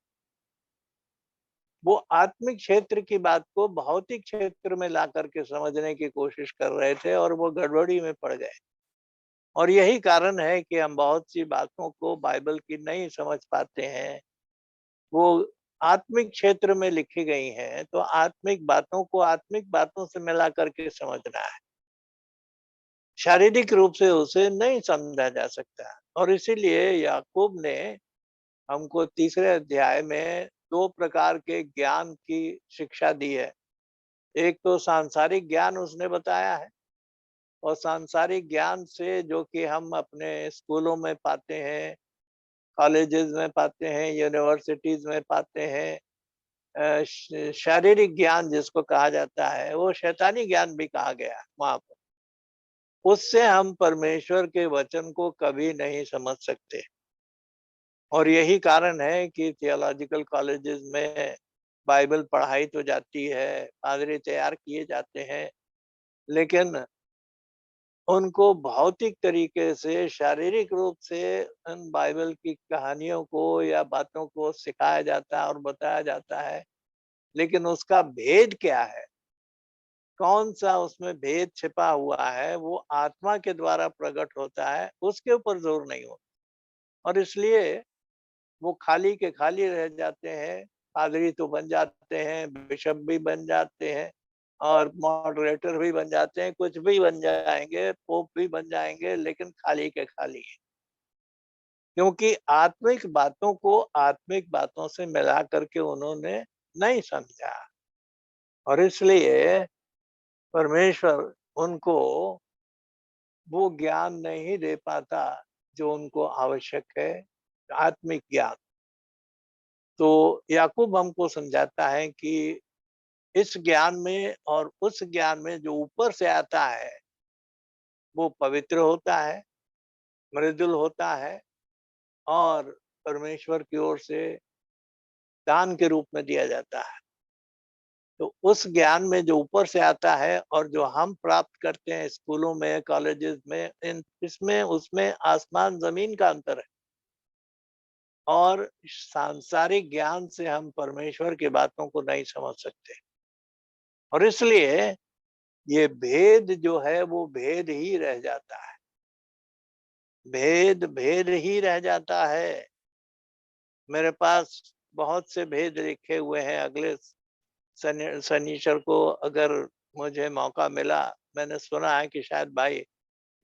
वो आत्मिक क्षेत्र की बात को भौतिक क्षेत्र में ला करके समझने की कोशिश कर रहे थे और वो गड़बड़ी में पड़ गए। और यही कारण है कि हम बहुत सी बातों को बाइबल की नहीं समझ पाते हैं। वो आत्मिक क्षेत्र में लिखी गई हैं, तो आत्मिक बातों को आत्मिक बातों से मिला करके समझना है। शारीरिक रूप से उसे नहीं समझा जा सकता और इसीलिए याकूब ने हमको तीसरे अध्याय में 2 प्रकार के ज्ञान की शिक्षा दी है। एक तो सांसारिक ज्ञान उसने बताया है और सांसारिक ज्ञान से जो कि हम अपने स्कूलों में पाते हैं, कॉलेजेस में पाते हैं, यूनिवर्सिटीज में पाते हैं, शारीरिक ज्ञान जिसको कहा जाता है, वो शैतानी ज्ञान भी कहा गया है वहां पर। उससे हम परमेश्वर के वचन को कभी नहीं समझ सकते और यही कारण है कि थियोलॉजिकल कॉलेजेस में बाइबल पढ़ाई तो जाती है, पादरी तैयार किए जाते हैं, लेकिन उनको भौतिक तरीके से, शारीरिक रूप से उन बाइबल की कहानियों को या बातों को सिखाया जाता है और बताया जाता है, लेकिन उसका भेद क्या है, कौन सा उसमें भेद छिपा हुआ है, वो आत्मा के द्वारा प्रकट होता है, उसके ऊपर जोर नहीं होता और इसलिए वो खाली के खाली रह जाते हैं। पादरी तो बन जाते हैं, बिशप भी बन जाते हैं और मॉडरेटर भी बन जाते हैं, कुछ भी बन जाएंगे, पोप भी बन जाएंगे, लेकिन खाली के खाली है। क्योंकि आत्मिक बातों को आत्मिक बातों से मिला करके उन्होंने नहीं समझा और इसलिए परमेश्वर उनको वो ज्ञान नहीं दे पाता जो उनको आवश्यक है, आत्मिक ज्ञान। तो याकूब हमको समझाता है कि इस ज्ञान में और उस ज्ञान में जो ऊपर से आता है, वो पवित्र होता है, मृदुल होता है और परमेश्वर की ओर से दान के रूप में दिया जाता है। तो उस ज्ञान में जो ऊपर से आता है और जो हम प्राप्त करते हैं स्कूलों में, कॉलेजेस में, इन इसमें उसमें आसमान जमीन का अंतर है और सांसारिक ज्ञान से हम परमेश्वर की बातों को नहीं समझ सकते और इसलिए ये भेद जो है वो भेद ही रह जाता है, भेद भेद ही रह जाता है। मेरे पास बहुत से भेद लिखे हुए हैं। अगले शनिचर को अगर मुझे मौका मिला, मैंने सुना है कि शायद भाई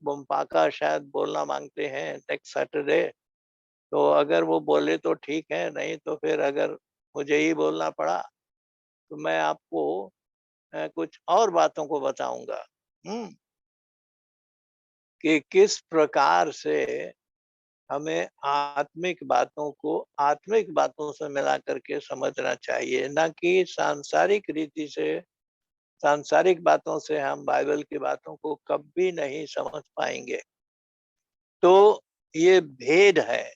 बुम्पाका शायद बोलना मांगते हैं नेक्स्ट सैटरडे, तो अगर वो बोले तो ठीक है, नहीं तो फिर अगर मुझे ही बोलना पड़ा तो मैं आपको कुछ और बातों को बताऊंगा कि किस प्रकार से हमें आत्मिक बातों को आत्मिक बातों से मिला करके समझना चाहिए, ना कि सांसारिक रीति से। सांसारिक बातों से हम बाइबल की बातों को कभी नहीं समझ पाएंगे। तो ये भेद है,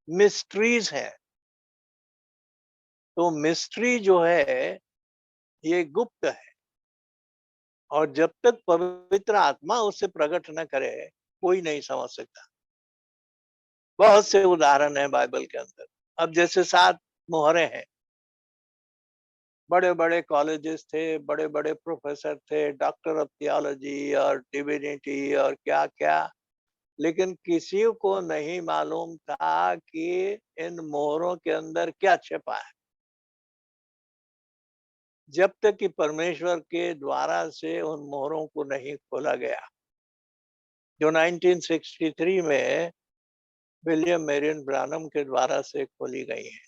मिस्ट्रीज है। तो मिस्ट्री जो है ये गुप्त है और जब तक पवित्र आत्मा उससे प्रकट न करे कोई नहीं समझ सकता। बहुत से उदाहरण है बाइबल के अंदर। अब जैसे 7 मोहरें हैं, बड़े बड़े कॉलेजेस थे, बड़े बड़े प्रोफेसर थे, डॉक्टर ऑफ थियोलॉजी और डिविनिटी और क्या क्या, लेकिन किसी को नहीं मालूम था कि इन मोहरों के अंदर क्या छिपा है, जब तक कि परमेश्वर के द्वारा से उन मोहरों को नहीं खोला गया, जो 1963 में विलियम मेरियन ब्रानम के द्वारा से खोली गई है।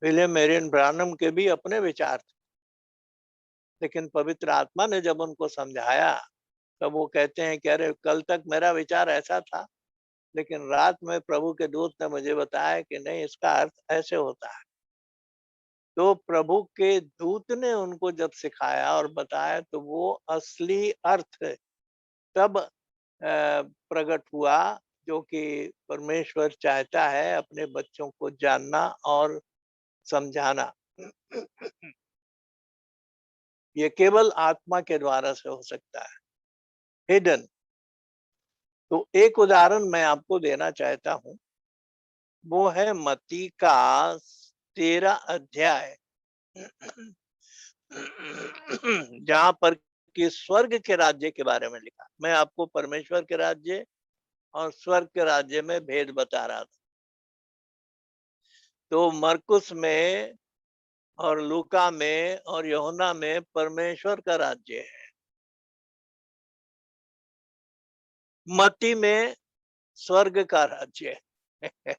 विलियम मेरियन ब्रानम के भी अपने विचार थे, लेकिन पवित्र आत्मा ने जब उनको समझाया तब वो कहते हैं कि अरे कल तक मेरा विचार ऐसा था, लेकिन रात में प्रभु के दूत ने मुझे बताया कि नहीं, इसका अर्थ ऐसे होता है। तो प्रभु के दूत ने उनको जब सिखाया और बताया तो वो असली अर्थ तब प्रकट हुआ जो कि परमेश्वर चाहता है अपने बच्चों को जानना और समझाना। ये केवल आत्मा के द्वारा से हो सकता है, हिडन। तो एक उदाहरण मैं आपको देना चाहता हूं, वो है मत्ती का 13 अध्याय, जहां पर कि स्वर्ग के राज्य के बारे में लिखा। मैं आपको परमेश्वर के राज्य और स्वर्ग के राज्य में भेद बता रहा था। तो मरकुस में और लूका में और यूहन्ना में परमेश्वर का राज्य है, मत्ती में स्वर्ग का राज्य है।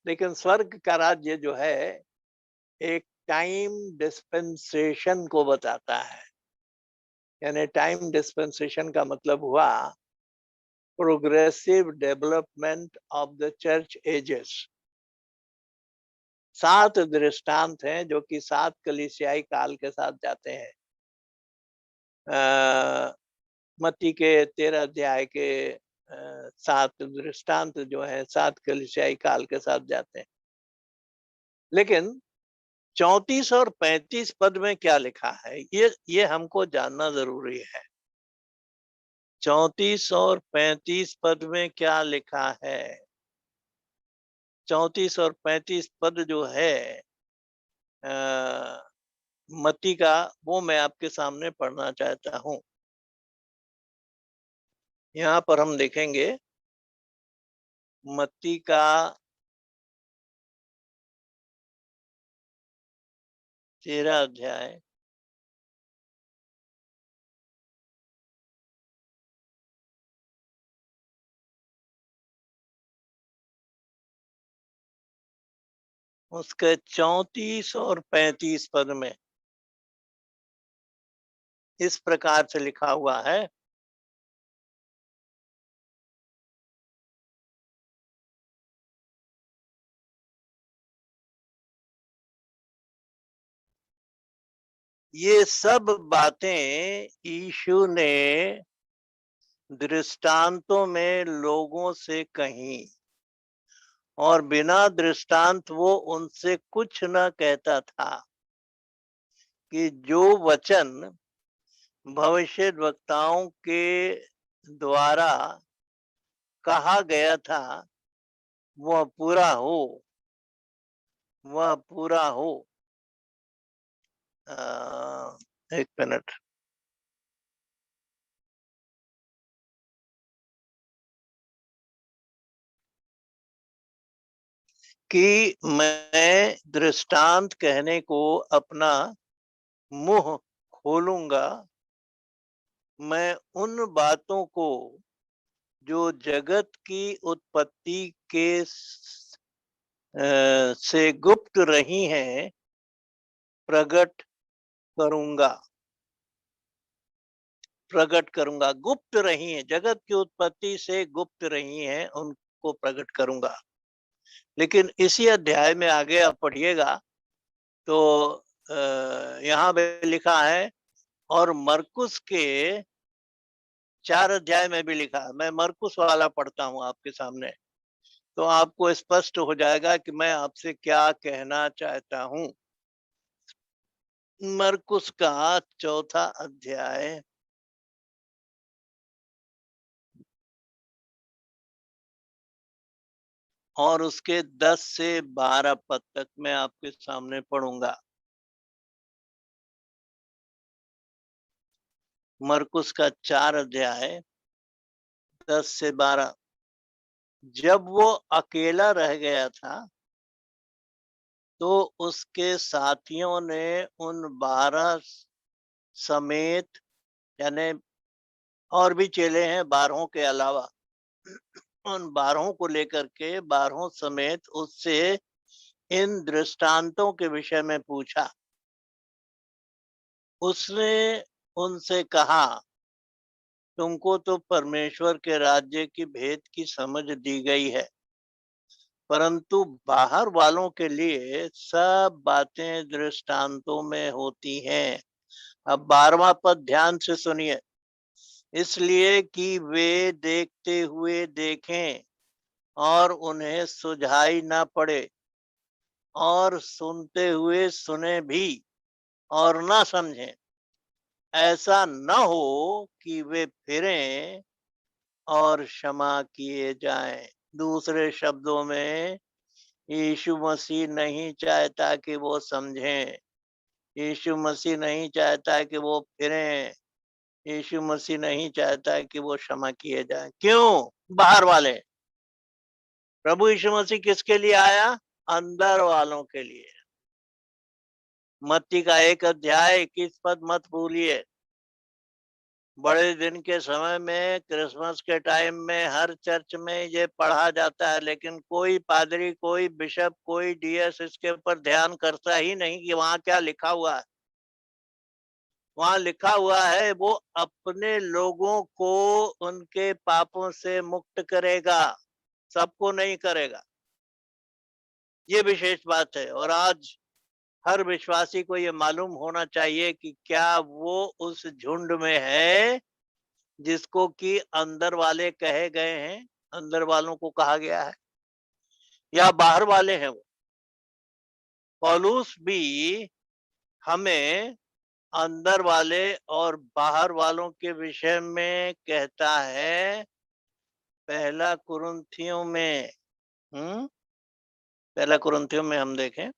लेकिन स्वर्ग का राज्य जो है एक टाइम डिस्पेंसेशन को बताता है। यानी टाइम डिस्पेंसेशन का मतलब हुआ progressive development of the church ages. 7 दृष्टांत हैं जो कि 7 कलीसियाई काल के साथ जाते हैं। मत्ती के 13 अध्याय के 7 दृष्टांत जो है 7 कलीसियाई काल के साथ जाते हैं। लेकिन 34 और 35 पद में क्या लिखा है, ये हमको जानना जरूरी है। 34 और 35 पद में क्या लिखा है? 34 और 35 पद जो है मत्ती का, वो मैं आपके सामने पढ़ना चाहता हूं। यहाँ पर हम देखेंगे मत्ती का 13 अध्याय, उसके 34 और 35 पद में इस प्रकार से लिखा हुआ है, ये सब बातें यीशु ने दृष्टांतों में लोगों से कही, और बिना दृष्टांत वो उनसे कुछ न कहता था, कि जो वचन भविष्यद्वक्ताओं के द्वारा कहा गया था वह पूरा हो, वह पूरा हो। एक मिनट। कि मैं दृष्टांत कहने को अपना मुंह खोलूंगा, मैं उन बातों को जो जगत की उत्पत्ति के से गुप्त रही हैं प्रकट करूंगा। प्रकट करूंगा, गुप्त रही हैं, जगत की उत्पत्ति से गुप्त रही हैं, उनको प्रकट करूंगा। लेकिन इसी अध्याय में आगे आप पढ़िएगा तो यहाँ पे लिखा है, और मरकुस के 4 अध्याय में भी लिखा है। मैं मरकुस वाला पढ़ता हूँ आपके सामने, तो आपको स्पष्ट हो जाएगा कि मैं आपसे क्या कहना चाहता हूँ। मरकुस का 4था अध्याय और उसके 10 से 12 पद तक मैं आपके सामने पढ़ूंगा। मरकुस का 4 अध्याय 10 से 12। जब वो अकेला रह गया था तो उसके साथियों ने उन 12 समेत, यानी और भी चेले हैं 12 के अलावा, उन 12 को लेकर के 12 समेत उससे इन दृष्टांतों के विषय में पूछा। उसने उनसे कहा, तुमको तो परमेश्वर के राज्य की भेद की समझ दी गई है, परंतु बाहर वालों के लिए सब बातें दृष्टांतों में होती हैं। अब 12वां पद ध्यान से सुनिए। इसलिए कि वे देखते हुए देखें और उन्हें सुझाई ना पड़े, और सुनते हुए सुने भी और ना समझें। ऐसा न हो कि वे फिरें और क्षमा किए जाएं। दूसरे शब्दों में यीशु मसीह नहीं चाहता कि वो समझें, यीशु मसीह नहीं चाहता कि वो फिरें, यीशु मसीह नहीं चाहता कि वो क्षमा किए जाएं। क्यों? बाहर वाले। प्रभु यीशु मसीह किसके लिए आया? अंदर वालों के लिए। मत्ती का 1 अध्याय 21 पद मत भूलिए। बड़े दिन के समय में, क्रिसमस के टाइम में हर चर्च में ये पढ़ा जाता है, लेकिन कोई पादरी, कोई बिशप, कोई डीएस इसके ऊपर ध्यान करता ही नहीं कि वहां क्या लिखा हुआ है। वहां लिखा हुआ है वो अपने लोगों को उनके पापों से मुक्त करेगा, सबको नहीं करेगा। ये विशेष बात है। और आज हर विश्वासी को ये मालूम होना चाहिए कि क्या वो उस झुंड में है जिसको कि अंदर वाले कहे गए हैं, अंदर वालों को कहा गया है, या बाहर वाले हैं वो। पौलुस भी हमें अंदर वाले और बाहर वालों के विषय में कहता है। पहला कुरिन्थियों में पहला कुरिन्थियों में हम देखें,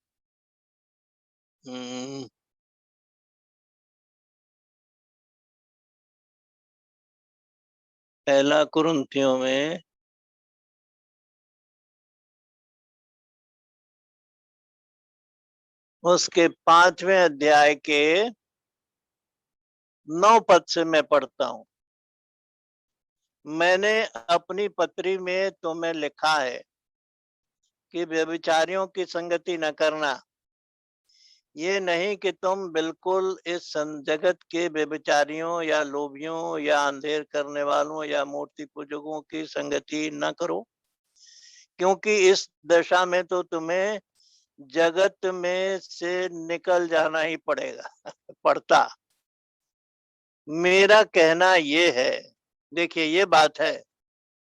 पहला कुरिन्थियों में उसके 5वें अध्याय के 9 पद से मैं पढ़ता हूं। मैंने अपनी पत्री में तुम्हें लिखा है कि व्यभिचारियों की संगति न करना। ये नहीं कि तुम बिल्कुल इस जगत के व्यभिचारियों या लोभियों या अंधेर करने वालों या मूर्ति पूजकों की संगति न करो, क्योंकि इस दशा में तो तुम्हें जगत में से निकल जाना ही पड़ता। मेरा कहना ये है, देखिए ये बात है,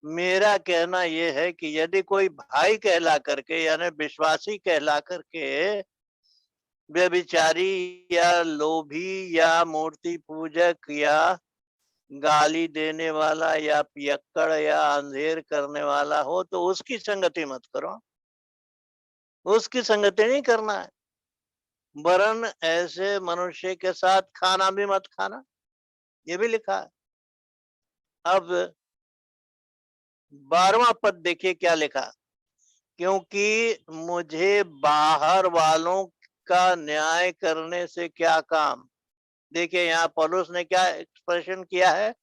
मेरा कहना ये है कि यदि कोई भाई कहला करके यानी विश्वासी कहला करके व्यभिचारी या लोभी या मूर्ति पूजक या गाली देने वाला या पियक्कड़ या अंधेर करने वाला हो तो उसकी संगति मत करो। उसकी संगति नहीं करना है, वरन ऐसे मनुष्य के साथ खाना भी मत खाना, ये भी लिखा है। अब 12वां पद देखिए क्या लिखा, क्योंकि मुझे बाहर वालों का न्याय करने से क्या काम। देखिए यहाँ पौलुस ने क्या एक्सप्रेशन किया है,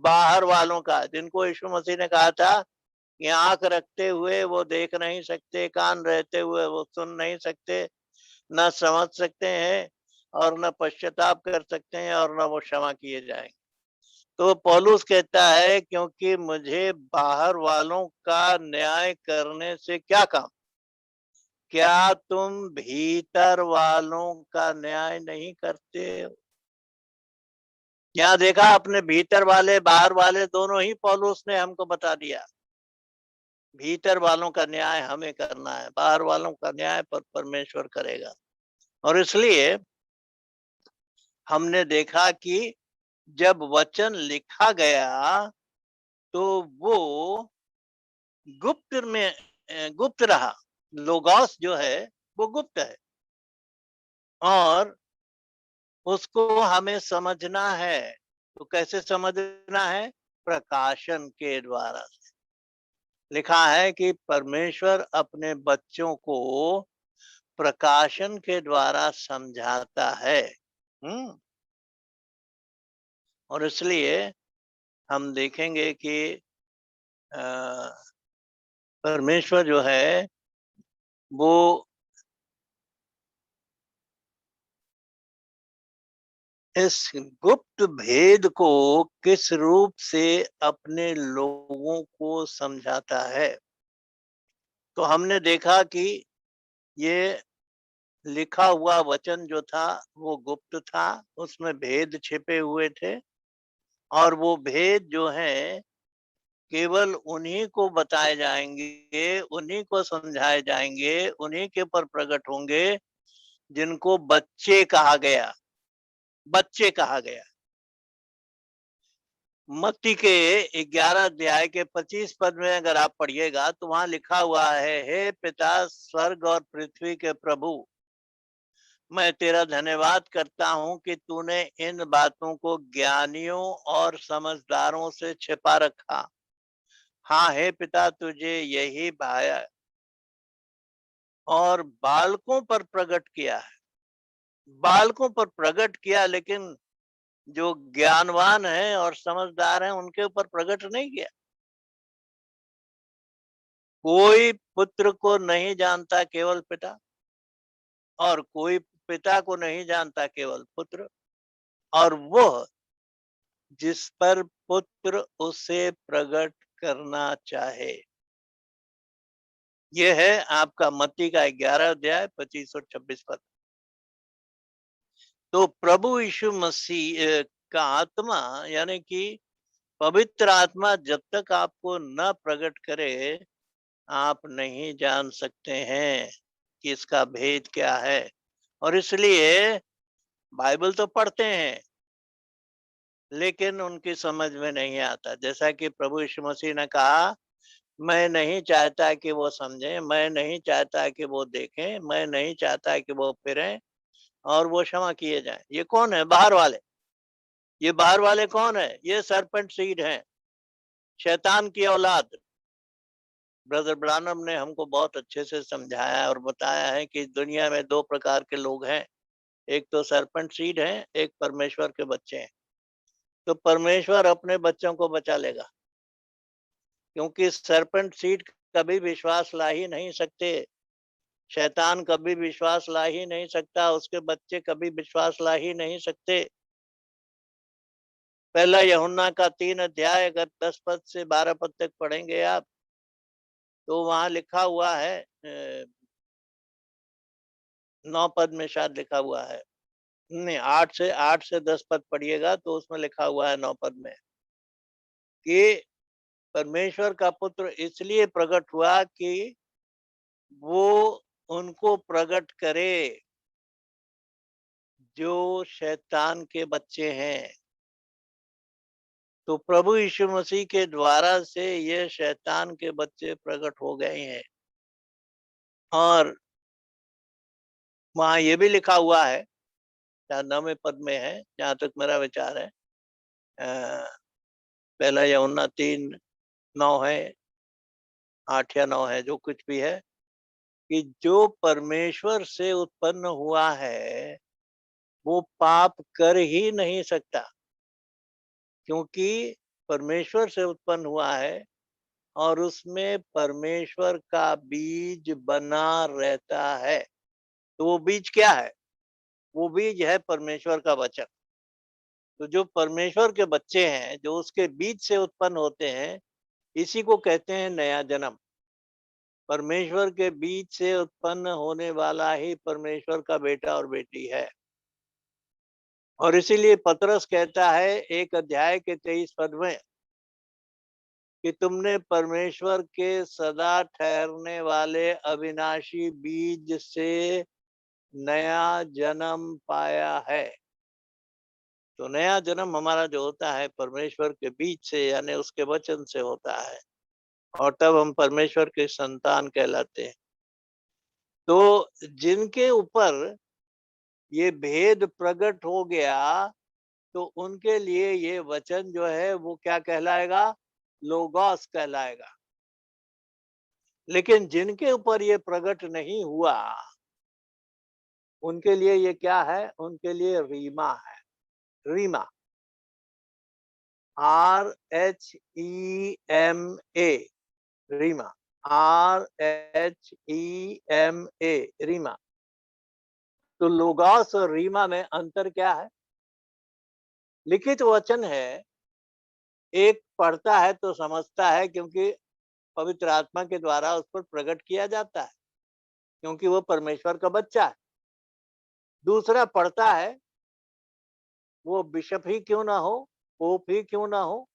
बाहर वालों का, जिनको यीशु मसीह ने कहा था कि आंख रखते हुए वो देख नहीं सकते, कान रहते हुए वो सुन नहीं सकते, न समझ सकते हैं और न पश्चाताप कर सकते हैं और न वो क्षमा किए जाएंगे। तो पौलुस कहता है क्योंकि मुझे बाहर वालों का न्याय करने से क्या काम। क्या तुम भीतर वालों का न्याय नहीं करते हो? यहाँ देखा अपने, भीतर वाले बाहर वाले दोनों ही पौलुस ने हमको बता दिया। भीतर वालों का न्याय हमें करना है, बाहर वालों का न्याय पर परमेश्वर करेगा। और इसलिए हमने देखा कि जब वचन लिखा गया तो वो गुप्त रहा। लोगोस जो है वो गुप्त है और उसको हमें समझना है। तो कैसे समझना है? प्रकाशन के द्वारा। लिखा है कि परमेश्वर अपने बच्चों को प्रकाशन के द्वारा समझाता है। और इसलिए हम देखेंगे कि परमेश्वर जो है वो इस गुप्त भेद को किस रूप से अपने लोगों को समझाता है। तो हमने देखा कि ये लिखा हुआ वचन जो था वो गुप्त था, उसमें भेद छिपे हुए थे और वो भेद जो है केवल उन्हीं को बताए जाएंगे, उन्हीं को समझाए जाएंगे, उन्हीं के ऊपर प्रकट होंगे जिनको बच्चे कहा गया। बच्चे कहा गया। मत्ती के 11 अध्याय के 25 पद में अगर आप पढ़िएगा तो वहां लिखा हुआ है, हे पिता स्वर्ग और पृथ्वी के प्रभु, मैं तेरा धन्यवाद करता हूं कि तूने इन बातों को ज्ञानियों और समझदारों से छिपा रखा। हाँ हे पिता, तुझे यही भाया और बालकों पर प्रकट किया है। बालकों पर प्रकट किया, लेकिन जो ज्ञानवान है और समझदार है उनके ऊपर प्रकट नहीं किया। कोई पुत्र को नहीं जानता, केवल पिता, और कोई पिता को नहीं जानता, केवल पुत्र, और वह जिस पर पुत्र उसे प्रकट करना चाहे। यह है आपका मत्ती का 11 अध्याय 25 और 26 पद। तो प्रभु यीशु मसीह का आत्मा, यानी कि पवित्र आत्मा, जब तक आपको न प्रकट करे आप नहीं जान सकते हैं कि इसका भेद क्या है। और इसलिए बाइबल तो पढ़ते हैं लेकिन उनकी समझ में नहीं आता। जैसा कि प्रभु यीशु मसीह ने कहा, मैं नहीं चाहता कि वो समझें, मैं नहीं चाहता कि वो देखें, मैं नहीं चाहता कि वो फिरें और वो क्षमा किए जाएं। ये कौन है? बाहर वाले। ये बाहर वाले कौन है? ये सरपेंट सीड हैं, शैतान की औलाद। ब्रदर ब्रानम ने हमको बहुत अच्छे से समझाया और बताया है कि दुनिया में दो प्रकार के लोग हैं, एक तो सरपेंट सीड है, एक परमेश्वर के बच्चे हैं। तो परमेश्वर अपने बच्चों को बचा लेगा, क्योंकि सरपेंट सीड कभी विश्वास ला ही नहीं सकते, शैतान कभी विश्वास ला ही नहीं सकता, उसके बच्चे कभी विश्वास ला ही नहीं सकते। पहला यूहन्ना का 3 अध्याय अगर 10 पद से 12 पद तक पढ़ेंगे आप, तो वहां लिखा हुआ है, 9 पद में शायद लिखा हुआ है, नहीं 8 से 10 पद पढ़िएगा तो उसमें लिखा हुआ है 9 पद में कि परमेश्वर का पुत्र इसलिए प्रकट हुआ कि वो उनको प्रकट करे जो शैतान के बच्चे हैं। तो प्रभु यीशु मसीह के द्वारा से ये शैतान के बच्चे प्रकट हो गए हैं। और वहां ये भी लिखा हुआ है, शायद 9वें पद में है जहां तक मेरा विचार है, पहला यूहन्ना 3:9 है, 8 या 9 है, जो कुछ भी है, कि जो परमेश्वर से उत्पन्न हुआ है वो पाप कर ही नहीं सकता, क्योंकि परमेश्वर से उत्पन्न हुआ है और उसमें परमेश्वर का बीज बना रहता है। तो वो बीज क्या है? वो बीज है परमेश्वर का वचन। तो जो परमेश्वर के बच्चे हैं, जो उसके बीज से उत्पन्न होते हैं, इसी को कहते हैं नया जन्म। परमेश्वर के बीज से उत्पन्न होने वाला ही परमेश्वर का बेटा और बेटी है। और इसीलिए पतरस कहता है 1 अध्याय के 23 पद में कि तुमने परमेश्वर के सदा ठहरने वाले अविनाशी बीज से नया जन्म पाया है। तो नया जन्म हमारा जो होता है परमेश्वर के बीज से, यानी उसके वचन से होता है, और तब हम परमेश्वर के संतान कहलाते हैं। तो जिनके ऊपर ये भेद प्रकट हो गया, तो उनके लिए ये वचन जो है वो क्या कहलाएगा? लोगोस कहलाएगा। लेकिन जिनके ऊपर ये प्रकट नहीं हुआ, उनके लिए ये क्या है? उनके लिए रीमा है। Reema, RHEMA, Reema, RHEMA, Reema. तो लोगोस और रीमा में अंतर क्या है? लिखित वचन है, एक पढ़ता है तो समझता है क्योंकि पवित्र आत्मा के द्वारा उस पर प्रकट किया जाता है, क्योंकि वो परमेश्वर का बच्चा है। दूसरा पढ़ता है, वो बिशप ही क्यों ना हो, पोप ही क्यों ना हो,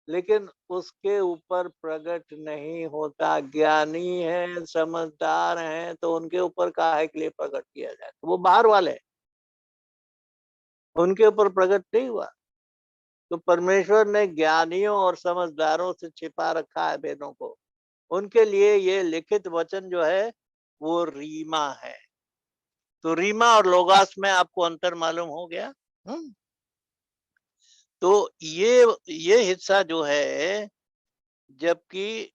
लेकिन उसके ऊपर प्रकट नहीं होता। ज्ञानी है, समझदार है, तो उनके ऊपर काहे के लिए प्रकट किया जाए? वो बाहर वाले, उनके ऊपर प्रकट नहीं हुआ। तो परमेश्वर ने ज्ञानियों और समझदारों से छिपा रखा है वेदों को। उनके लिए ये लिखित वचन जो है वो रीमा है। तो रीमा और लोगास में आपको अंतर मालूम हो गया। तो ये हिस्सा जो है, जबकि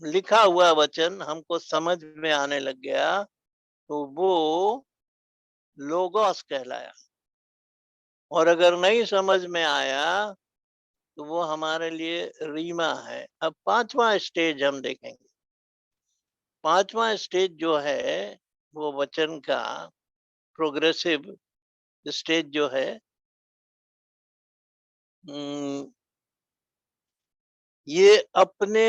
लिखा हुआ वचन हमको समझ में आने लग गया, तो वो लोगोस कहलाया। और अगर नहीं समझ में आया तो वो हमारे लिए रीमा है। अब पांचवा स्टेज हम देखेंगे। पांचवा स्टेज जो है वो वचन का प्रोग्रेसिव स्टेज जो है, ये अपने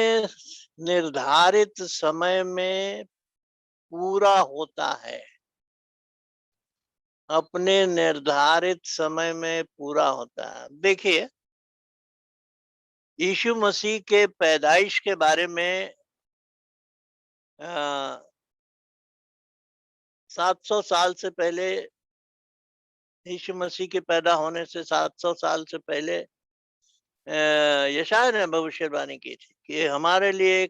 निर्धारित समय में पूरा होता है। अपने निर्धारित समय में पूरा होता है। देखिए, यीशु मसीह के पैदाइश के बारे में 700 साल से पहले, यीशु मसीह के पैदा होने से 700 साल से पहले यशायाह ने भविष्यवाणी की थी कि हमारे लिए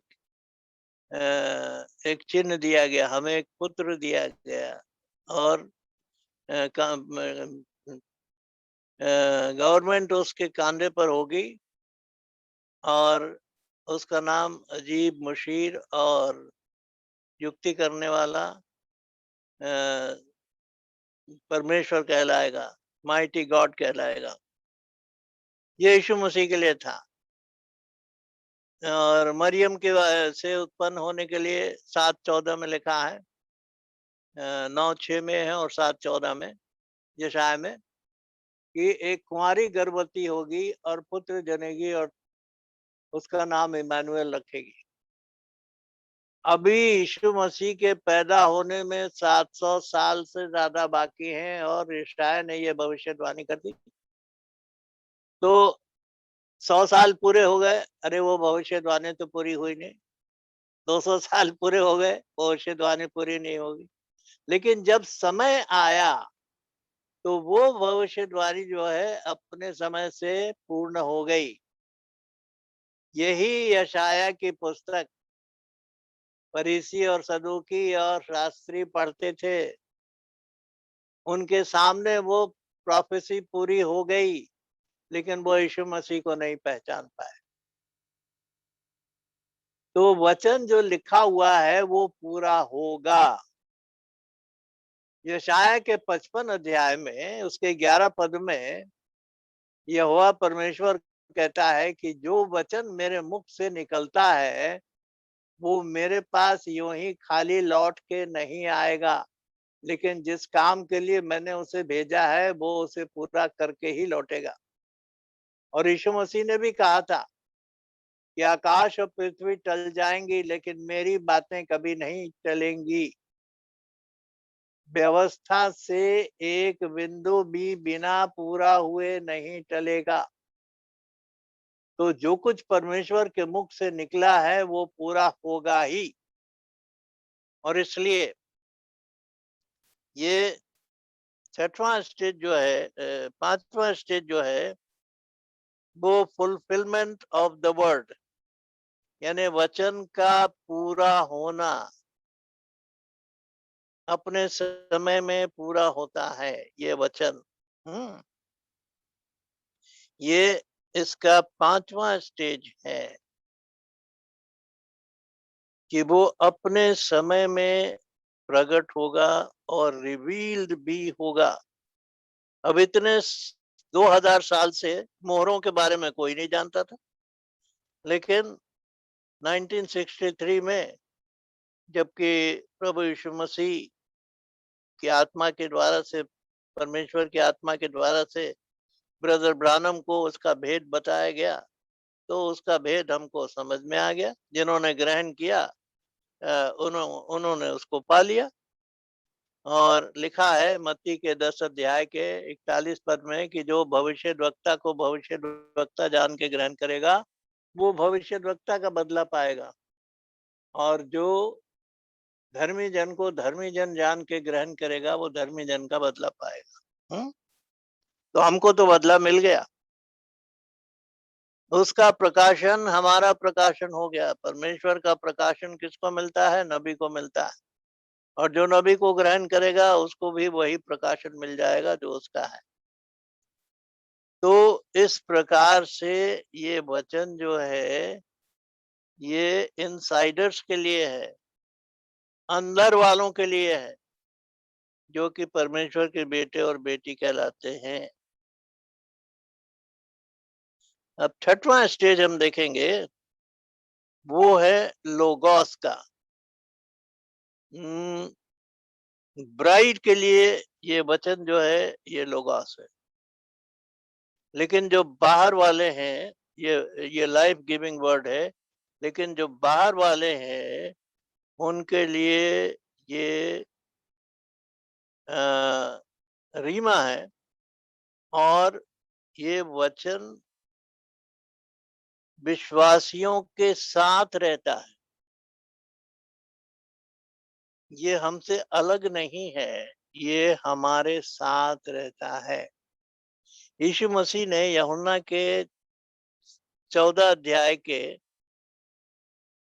एक चिन्ह दिया गया, हमें एक पुत्र दिया गया, और गवर्नमेंट उसके कांधे पर होगी, और उसका नाम अजीब, मुशीर और युक्ति करने वाला परमेश्वर कहलाएगा, माइटी गॉड कहलाएगा। ये यीशु मसीह के लिए था। और मरियम के से उत्पन्न होने के लिए 7:14 में लिखा है, 9:6 में है और 7:14 में यशायाह में, कि एक कुंवारी गर्भवती होगी और पुत्र जनेगी और उसका नाम इमानुएल रखेगी। अभी यीशु मसीह के पैदा होने में 700 साल से ज्यादा बाकी हैं, और यशायाह ने यह भविष्यवाणी कर दी। तो 100 साल पूरे हो गए, अरे वो भविष्यवाणी तो पूरी हुई नहीं। 200 साल पूरे हो गए, भविष्यवाणी पूरी नहीं होगी। लेकिन जब समय आया तो वो भविष्यवाणी जो है अपने समय से पूर्ण हो गई। यही यशायाह की पुस्तक फरीसी और सदूकी और शास्त्री पढ़ते थे। उनके सामने वो प्रोफेसी पूरी हो गई, लेकिन वो यीशु मसीह को नहीं पहचान पाए। तो वचन जो लिखा हुआ है वो पूरा होगा। यशायाह के 55 अध्याय में उसके 11 पद में यहोवा परमेश्वर कहता है कि जो वचन मेरे मुख से निकलता है वो मेरे पास यूं ही खाली लौट के नहीं आएगा, लेकिन जिस काम के लिए मैंने उसे भेजा है वो उसे पूरा करके ही लौटेगा। और यीशु मसीह ने भी कहा था कि आकाश और पृथ्वी टल जाएंगी लेकिन मेरी बातें कभी नहीं टलेंगी। व्यवस्था से एक बिंदु भी बिना पूरा हुए नहीं टलेगा। तो जो कुछ परमेश्वर के मुख से निकला है वो पूरा होगा ही। और इसलिए ये छठवां स्टेज जो है, पांचवा स्टेज जो है, वो फुलफिलमेंट ऑफ द वर्ड, यानी वचन का पूरा होना अपने समय में पूरा होता है। ये वचन, ये इसका पांचवा स्टेज है कि वो अपने समय में प्रकट होगा और रिवील्ड भी होगा। अब इतने 2000 साल से मोहरों के बारे में कोई नहीं जानता था, लेकिन 1963 में जबकि प्रभु यीशु मसीह की आत्मा के द्वारा से, परमेश्वर की आत्मा के द्वारा से ब्रदर ब्रानम को उसका भेद बताया गया, तो उसका भेद हमको समझ में आ गया। जिन्होंने ग्रहण किया उन्होंने उसको पा लिया। और लिखा है मत्ती के 10 अध्याय के 41 पद में कि जो भविष्यद्वक्ता को भविष्यद्वक्ता जान के ग्रहण करेगा वो भविष्यद्वक्ता का बदला पाएगा, और जो धर्मी जन को धर्मी जन जान के ग्रहण करेगा, वो धर्मी जन का बदला पाएगा। तो हमको तो बदला मिल गया, उसका प्रकाशन हमारा प्रकाशन हो गया। परमेश्वर का प्रकाशन किसको मिलता है? नबी को मिलता है, और जो नबी को ग्रहण करेगा उसको भी वही प्रकाशन मिल जाएगा जो उसका है। तो इस प्रकार से ये वचन जो है ये इनसाइडर्स के लिए है, अंदर वालों के लिए है, जो कि परमेश्वर के बेटे और बेटी कहलाते हैं। अब छठवां स्टेज हम देखेंगे, वो है लोगोस का। ब्राइड के लिए ये वचन जो है ये लोगोस है, लेकिन जो बाहर वाले हैं ये लाइफ गिविंग वर्ड है, लेकिन जो बाहर वाले हैं उनके लिए ये रीमा है, और ये वचन विश्वासियों के साथ रहता है। ये हमसे अलग नहीं है, ये हमारे साथ रहता है। यीशु मसीह ने यूहन्ना के 14 अध्याय के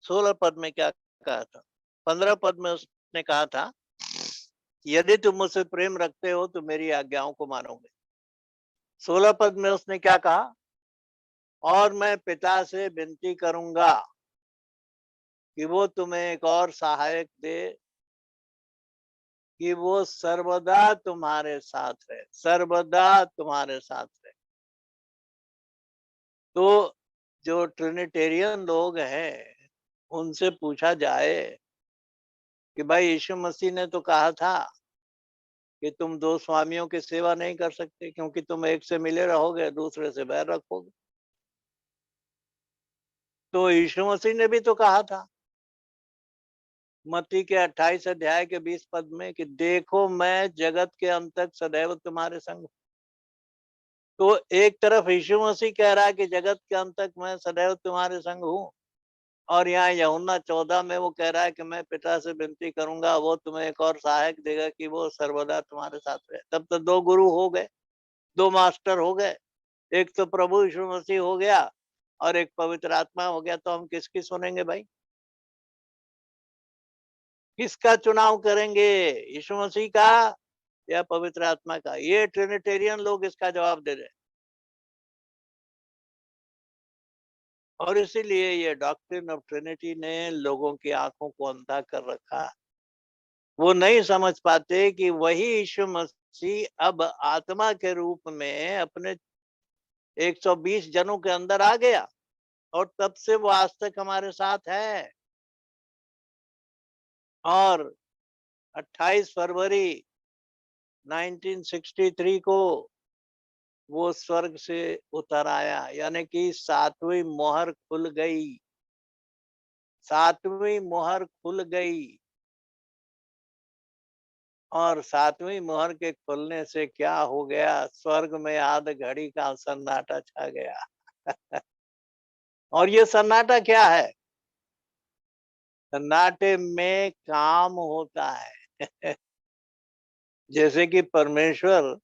16 पद में क्या कहा था? 15 पद में उसने कहा था, यदि तुम मुझसे प्रेम रखते हो तो मेरी आज्ञाओं को मानोगे। 16 पद में उसने क्या कहा? और मैं पिता से विनती करूंगा कि वो तुम्हें एक और सहायक दे, कि वो सर्वदा तुम्हारे साथ रहे, सर्वदा तुम्हारे साथ रहे। तो जो ट्रिनिटेरियन लोग हैं उनसे पूछा जाए कि भाई यीशु मसीह ने तो कहा था कि तुम दो स्वामियों की सेवा नहीं कर सकते, क्योंकि तुम एक से मिले रहोगे दूसरे से बैर रखोगे। तो यीशु मसीह ने भी तो कहा था मत्ती के 28 अध्याय के 20 पद में कि देखो मैं जगत के अंत तक सदैव तुम्हारे संग हूं। तो एक तरफ यीशु मसीह कह रहा है कि जगत के अंत तक मैं सदैव तुम्हारे संग हूँ, और यहाँ यूहन्ना 14 में वो कह रहा है कि मैं पिता से विनती करूंगा, वो तुम्हें एक और सहायक देगा कि वो सर्वदा तुम्हारे साथ रहे। तब तो दो गुरु हो गए, दो मास्टर हो गए, एक तो प्रभु यीशु मसीह हो गया और एक पवित्र आत्मा हो गया। तो हम किसकी सुनेंगे भाई? किसका चुनाव करेंगे, यीशु मसीह का या पवित्र आत्मा का? ये ट्रिनिटेरियन लोग इसका जवाब दे रहे। और इसीलिए ये डॉक्ट्रिन ऑफ ट्रिनिटी ने लोगों की आंखों को अंधा कर रखा। वो नहीं समझ पाते कि वही यीशु मसीह अब आत्मा के रूप में अपने 120 जनों के अंदर आ गया, और तब से वो आज तक हमारे साथ है। और 28 फरवरी 1963 को वो स्वर्ग से उतर आया, यानी कि सातवीं मोहर खुल गई, सातवीं मोहर खुल गई। और सातवीं मोहर के खुलने से क्या हो गया? स्वर्ग में आध घड़ी का सन्नाटा छा गया। और ये सन्नाटा क्या है? सन्नाटे में काम होता है। जैसे कि परमेश्वर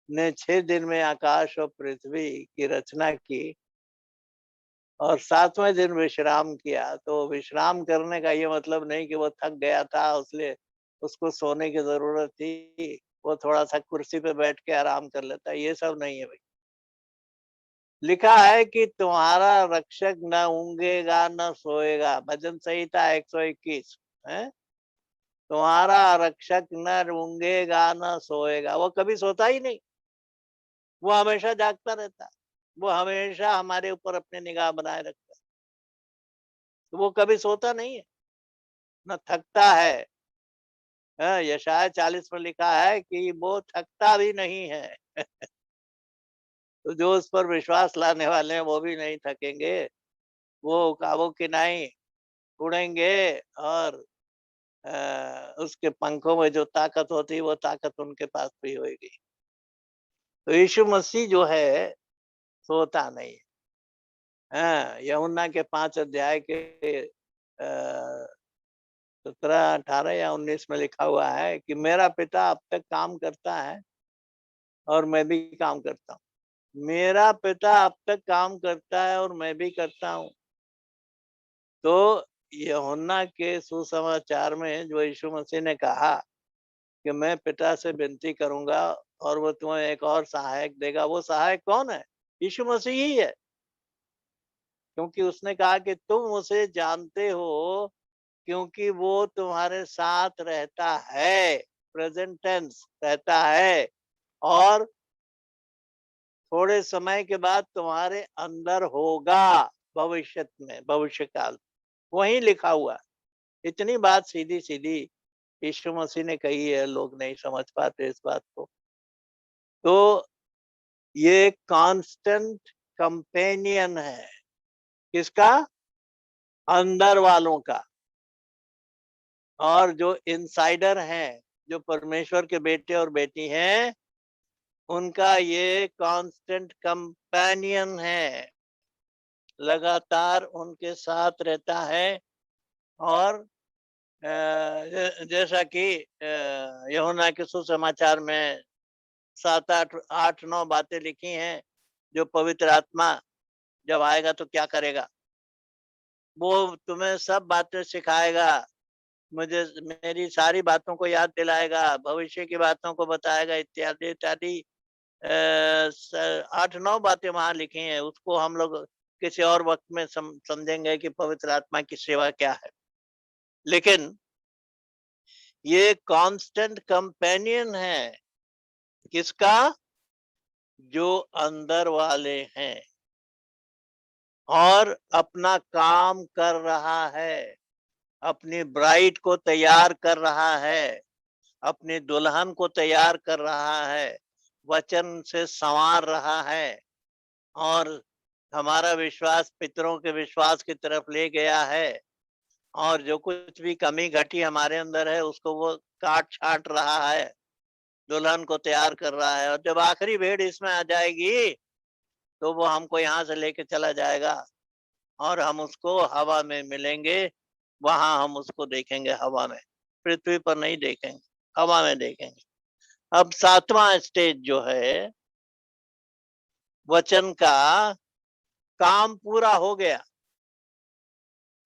ने 6 दिन में आकाश और पृथ्वी की रचना की और 7वें दिन विश्राम किया। तो विश्राम करने का ये मतलब नहीं कि वो थक गया था इसलिए उसको सोने की जरूरत थी, वो थोड़ा सा कुर्सी पे बैठ के आराम कर लेता है, ये सब नहीं है भाई। लिखा है कि तुम्हारा रक्षक न ऊंघेगा न सोएगा, भजन संहिता 121 है। तुम्हारा रक्षक न ऊंघेगा न सोएगा, वो कभी सोता ही नहीं, वो हमेशा जागता रहता है, वो हमेशा हमारे ऊपर अपनी निगाह बनाए रखता है, तो वो कभी सोता नहीं है न थकता है। यशाया 40 में लिखा है कि वो थकता भी नहीं है। तो जो उस पर विश्वास लाने वाले हैं वो भी नहीं थकेंगे, वो काबू की नाई उड़ेंगे, और उसके पंखों में जो ताकत होती है वो ताकत उनके पास भी होगी। तो यीशु मसीह जो है सोता नहीं है। यूहन्ना के 5 अध्याय के 17, 18 या 19 में लिखा हुआ है कि मेरा पिता अब तक काम करता है और मैं भी काम करता हूँ। मेरा पिता अब तक काम करता है और मैं भी करता हूँ। तो यूहन्ना के सुसमाचार में जो यीशु मसीह ने कहा कि मैं पिता से विनती करूंगा और वो तुम्हें एक और सहायक देगा, वो सहायक कौन है? यीशु मसीह ही है। क्योंकि उसने कहा कि तुम उसे जानते हो क्योंकि वो तुम्हारे साथ रहता है, प्रेजेंट टेंस रहता है, और थोड़े समय के बाद तुम्हारे अंदर होगा, भविष्य में, भविष्य काल। वही लिखा हुआ। इतनी बात सीधी सीधी यीशु मसीह ने कही है, लोग नहीं समझ पाते इस बात को। तो ये कांस्टेंट कंपेनियन है। किसका? अंदर वालों का। और जो इनसाइडर हैं, जो परमेश्वर के बेटे और बेटी हैं, उनका ये कांस्टेंट कंपेनियन है, लगातार उनके साथ रहता है। और जैसा कि यूहन्ना के सुसमाचार में 7, 8, 9 बातें लिखी हैं, जो पवित्र आत्मा जब आएगा तो क्या करेगा। वो तुम्हें सब बातें सिखाएगा, मुझे मेरी सारी बातों को याद दिलाएगा, भविष्य की बातों को बताएगा, इत्यादि इत्यादि। 8, 9 बातें वहां लिखी हैं। उसको हम लोग किसी और वक्त में समझेंगे कि पवित्र आत्मा की सेवा क्या है। लेकिन ये कांस्टेंट कंपेनियन है। किसका? जो अंदर वाले हैं और अपना काम कर रहा है, अपनी ब्राइड को तैयार कर रहा है, अपनी दुल्हन को तैयार कर रहा है, वचन से संवार रहा है, और हमारा विश्वास पितरों के विश्वास की तरफ ले गया है, और जो कुछ भी कमी घटी हमारे अंदर है उसको वो काट छांट रहा है, दुल्हन को तैयार कर रहा है। और जब आखिरी भेड़ इसमें आ जाएगी तो वो हमको यहाँ से लेके चला जाएगा और हम उसको हवा में मिलेंगे। वहां हम उसको देखेंगे हवा में, पृथ्वी पर नहीं देखेंगे, हवा में देखेंगे। अब 7वां स्टेज जो है वचन का, काम पूरा हो गया,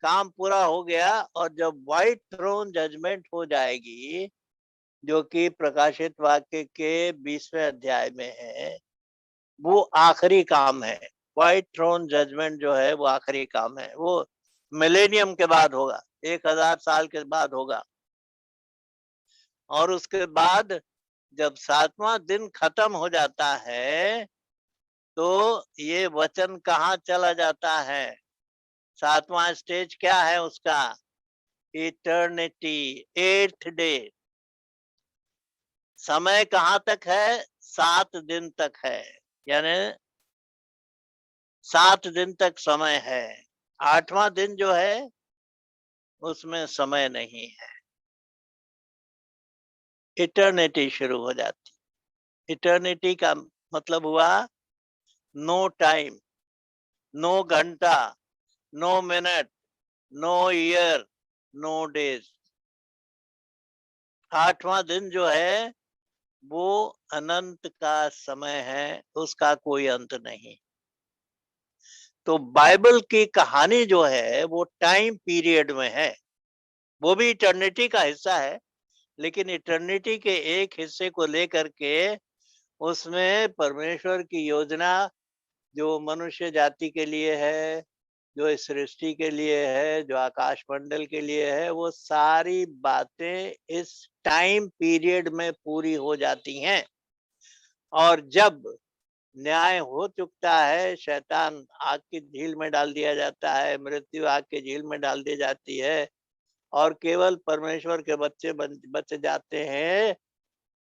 काम पूरा हो गया। और जब व्हाइट थ्रोन जजमेंट हो जाएगी, जो कि प्रकाशित वाक्य के 20वें अध्याय में है, वो आखिरी काम है। व्हाइट थ्रोन जजमेंट जो है वो आखिरी काम है। वो मिलेनियम के बाद होगा, 1000 साल के बाद होगा। और उसके बाद जब 7वां दिन खत्म हो जाता है तो ये वचन कहाँ चला जाता है? 7वां स्टेज क्या है उसका? Eternity, 8th day. समय कहाँ तक है? 7 दिन तक है, यानी 7 दिन तक समय है। 8वां दिन जो है उसमें समय नहीं है, इटर्निटी शुरू हो जाती। इटर्निटी का मतलब हुआ नो टाइम, नो घंटा, no minute, no year, no days. 8वां दिन जो है वो अनंत का समय है, उसका कोई अंत नहीं। तो बाइबल की कहानी जो है वो टाइम पीरियड में है, वो भी इटर्निटी का हिस्सा है, लेकिन इटर्निटी के एक हिस्से को लेकर के उसमें परमेश्वर की योजना जो मनुष्य जाति के लिए है, जो इस सृष्टि के लिए है, जो आकाश मंडल के लिए है, वो सारी बातें इस टाइम पीरियड में पूरी हो जाती हैं। और जब न्याय हो चुकता है, शैतान आग की झील में डाल दिया जाता है, मृत्यु आग की झील में डाल दी जाती है, और केवल परमेश्वर के बच्चे बच जाते हैं,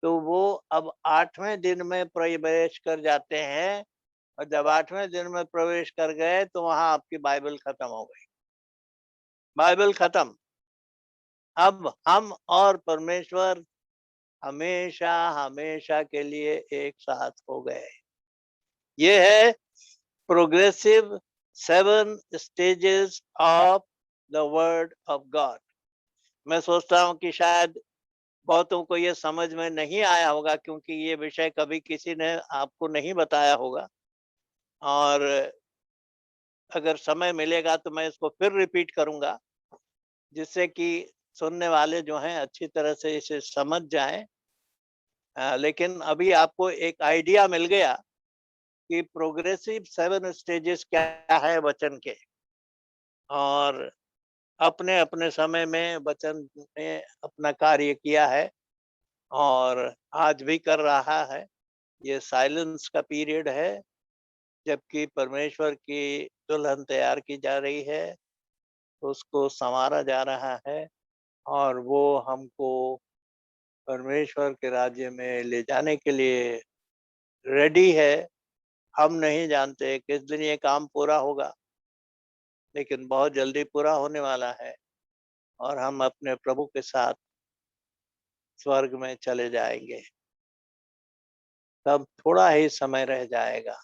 तो वो अब 8वें दिन में प्रवेश कर जाते हैं। और जब 8वें दिन में प्रवेश कर गए तो वहां आपकी बाइबल खत्म हो गई, बाइबल खत्म। अब हम और परमेश्वर हमेशा हमेशा के लिए एक साथ हो गए। ये है progressive 7 stages of the word of God। मैं सोचता हूँ कि शायद बहुतों को ये समझ में नहीं आया होगा, क्योंकि ये विषय कभी किसी ने आपको नहीं बताया होगा। और अगर समय मिलेगा तो मैं इसको फिर रिपीट करूँगा, जिससे कि सुनने वाले जो हैं अच्छी तरह से इसे समझ जाएँ। लेकिन अभी आपको एक आइडिया मिल गया कि प्रोग्रेसिव 7 स्टेजेस क्या है वचन के, और अपने-अपने समय में वचन ने अपना कार्य किया है और आज भी कर रहा है। ये साइलेंस का पीरियड है, जबकि परमेश्वर की दुल्हन तैयार की जा रही है, उसको सँवारा जा रहा है और वो हमको परमेश्वर के राज्य में ले जाने के लिए रेडी है। हम नहीं जानते किस दिन ये काम पूरा होगा, लेकिन बहुत जल्दी पूरा होने वाला है और हम अपने प्रभु के साथ स्वर्ग में चले जाएँगे। तब थोड़ा ही समय रह जाएगा,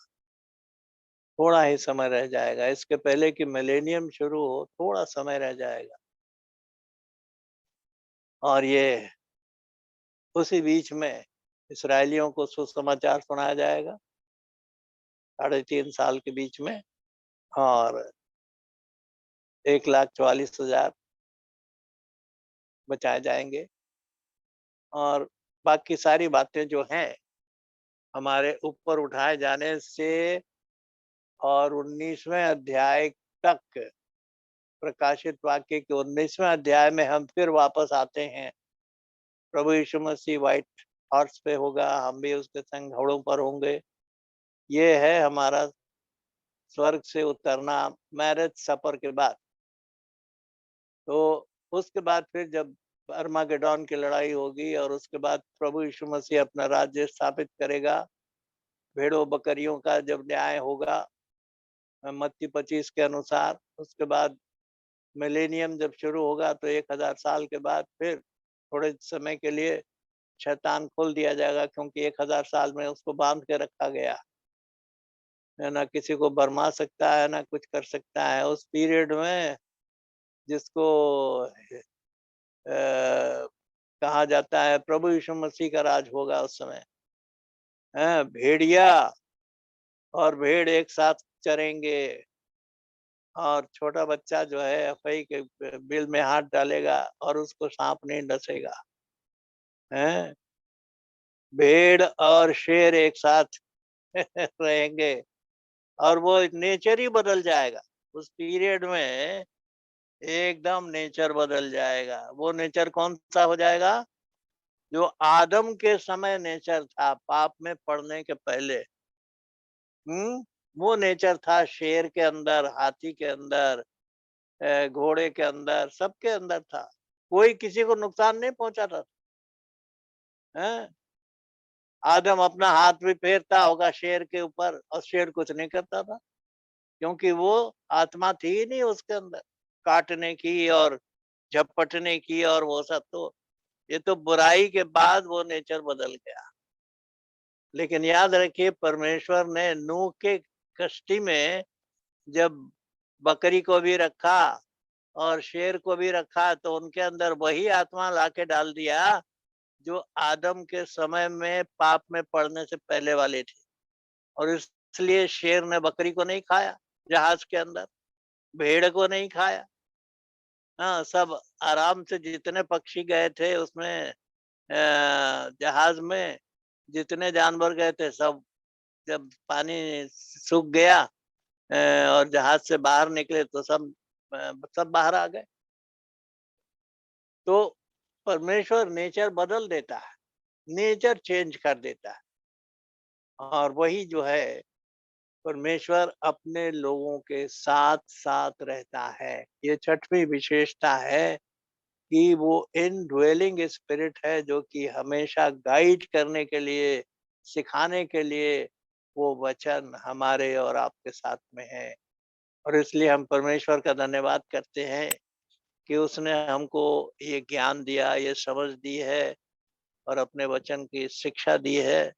थोड़ा ही समय रह जाएगा। इसके पहले कि मिलेनियम शुरू हो, थोड़ा समय रह जाएगा। और ये उसी बीच में इस्राएलियों को सुसमाचार सुनाया जाएगा, 3.5 साल के बीच में, और 1,44,000 बचाए जाएँगे। और बाकी सारी बातें जो हैं, हमारे ऊपर उठाए जाने से और 19वें अध्याय तक, प्रकाशित वाक्य के 19वें अध्याय में हम फिर वापस आते हैं। प्रभु यीशु मसीह व्हाइट हॉर्स पे होगा, हम भी उसके संग घोड़ों पर होंगे। ये है हमारा स्वर्ग से उतरना मैरिज सपर के बाद। तो उसके बाद फिर जब अरमागेडोन की लड़ाई होगी और उसके बाद प्रभु यीशु मसीह अपना राज्य स्थापित करेगा, भेड़ों बकरियों का जब न्याय होगा मत्ती 25 के अनुसार, उसके बाद मिलेनियम जब शुरू होगा तो 1000 साल के बाद फिर थोड़े समय के लिए शैतान खोल दिया जाएगा, क्योंकि 1000 साल में उसको बांध के रखा गया है। ना किसी को भरमा सकता है, ना कुछ कर सकता है उस पीरियड में, जिसको कहा जाता है प्रभु यीशु मसीह का राज होगा उस समय। है भेड़िया और भेड़ एक साथ चरेंगे, और छोटा बच्चा जो है अफई के बिल में हाथ डालेगा और उसको सांप नहीं डसेगा। हैं भेड़ और शेर एक साथ रहेंगे, और वो नेचर ही बदल जाएगा उस पीरियड में। एकदम नेचर बदल जाएगा। वो नेचर कौन सा हो जाएगा? जो आदम के समय नेचर था, पाप में पड़ने के पहले। वो नेचर था शेर के अंदर, हाथी के अंदर, घोड़े के अंदर, सबके अंदर था। कोई किसी को नुकसान नहीं पहुंचाता था। हैं? आदम अपना हाथ भी फेरता होगा शेर के ऊपर और शेर कुछ नहीं करता था, क्योंकि वो आत्मा थी ही नहीं उसके अंदर काटने की और झपटने की और वो सब। तो ये तो बुराई के बाद वो नेचर बदल गया। लेकिन याद रखिए, परमेश्वर ने नूह के कश्ती में जब बकरी को भी रखा और शेर को भी रखा, तो उनके अंदर वही आत्मा लाके डाल दिया जो आदम के समय में पाप में पड़ने से पहले वाली थी। और इसलिए शेर ने बकरी को नहीं खाया जहाज के अंदर, भेड़ को नहीं खाया। हाँ, सब आराम से, जितने पक्षी गए थे उसमें जहाज में, जितने जानवर गए थे सब, जब पानी सूख गया और जहाज से बाहर निकले तो सब बाहर आ गए। तो परमेश्वर नेचर बदल देता है, नेचर चेंज कर देता है। और वही जो है, परमेश्वर अपने लोगों के साथ साथ रहता है। ये छठवीं विशेषता है कि वो इनड्वेलिंग स्पिरिट है, जो कि हमेशा गाइड करने के लिए, सिखाने के लिए वो वचन हमारे और आपके साथ में है। और इसलिए हम परमेश्वर का धन्यवाद करते हैं कि उसने हमको ये ज्ञान दिया, ये समझ दी है और अपने वचन की शिक्षा दी है।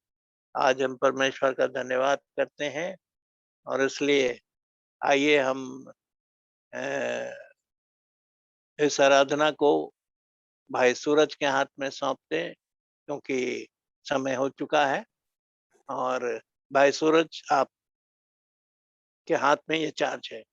आज हम परमेश्वर का धन्यवाद करते हैं, और इसलिए आइए हम अ, इस आराधना को भाई सूरज के हाथ में सौंप दें, क्योंकि समय हो चुका है। और भाई सूरज, आपके हाथ में ये चार्ज है।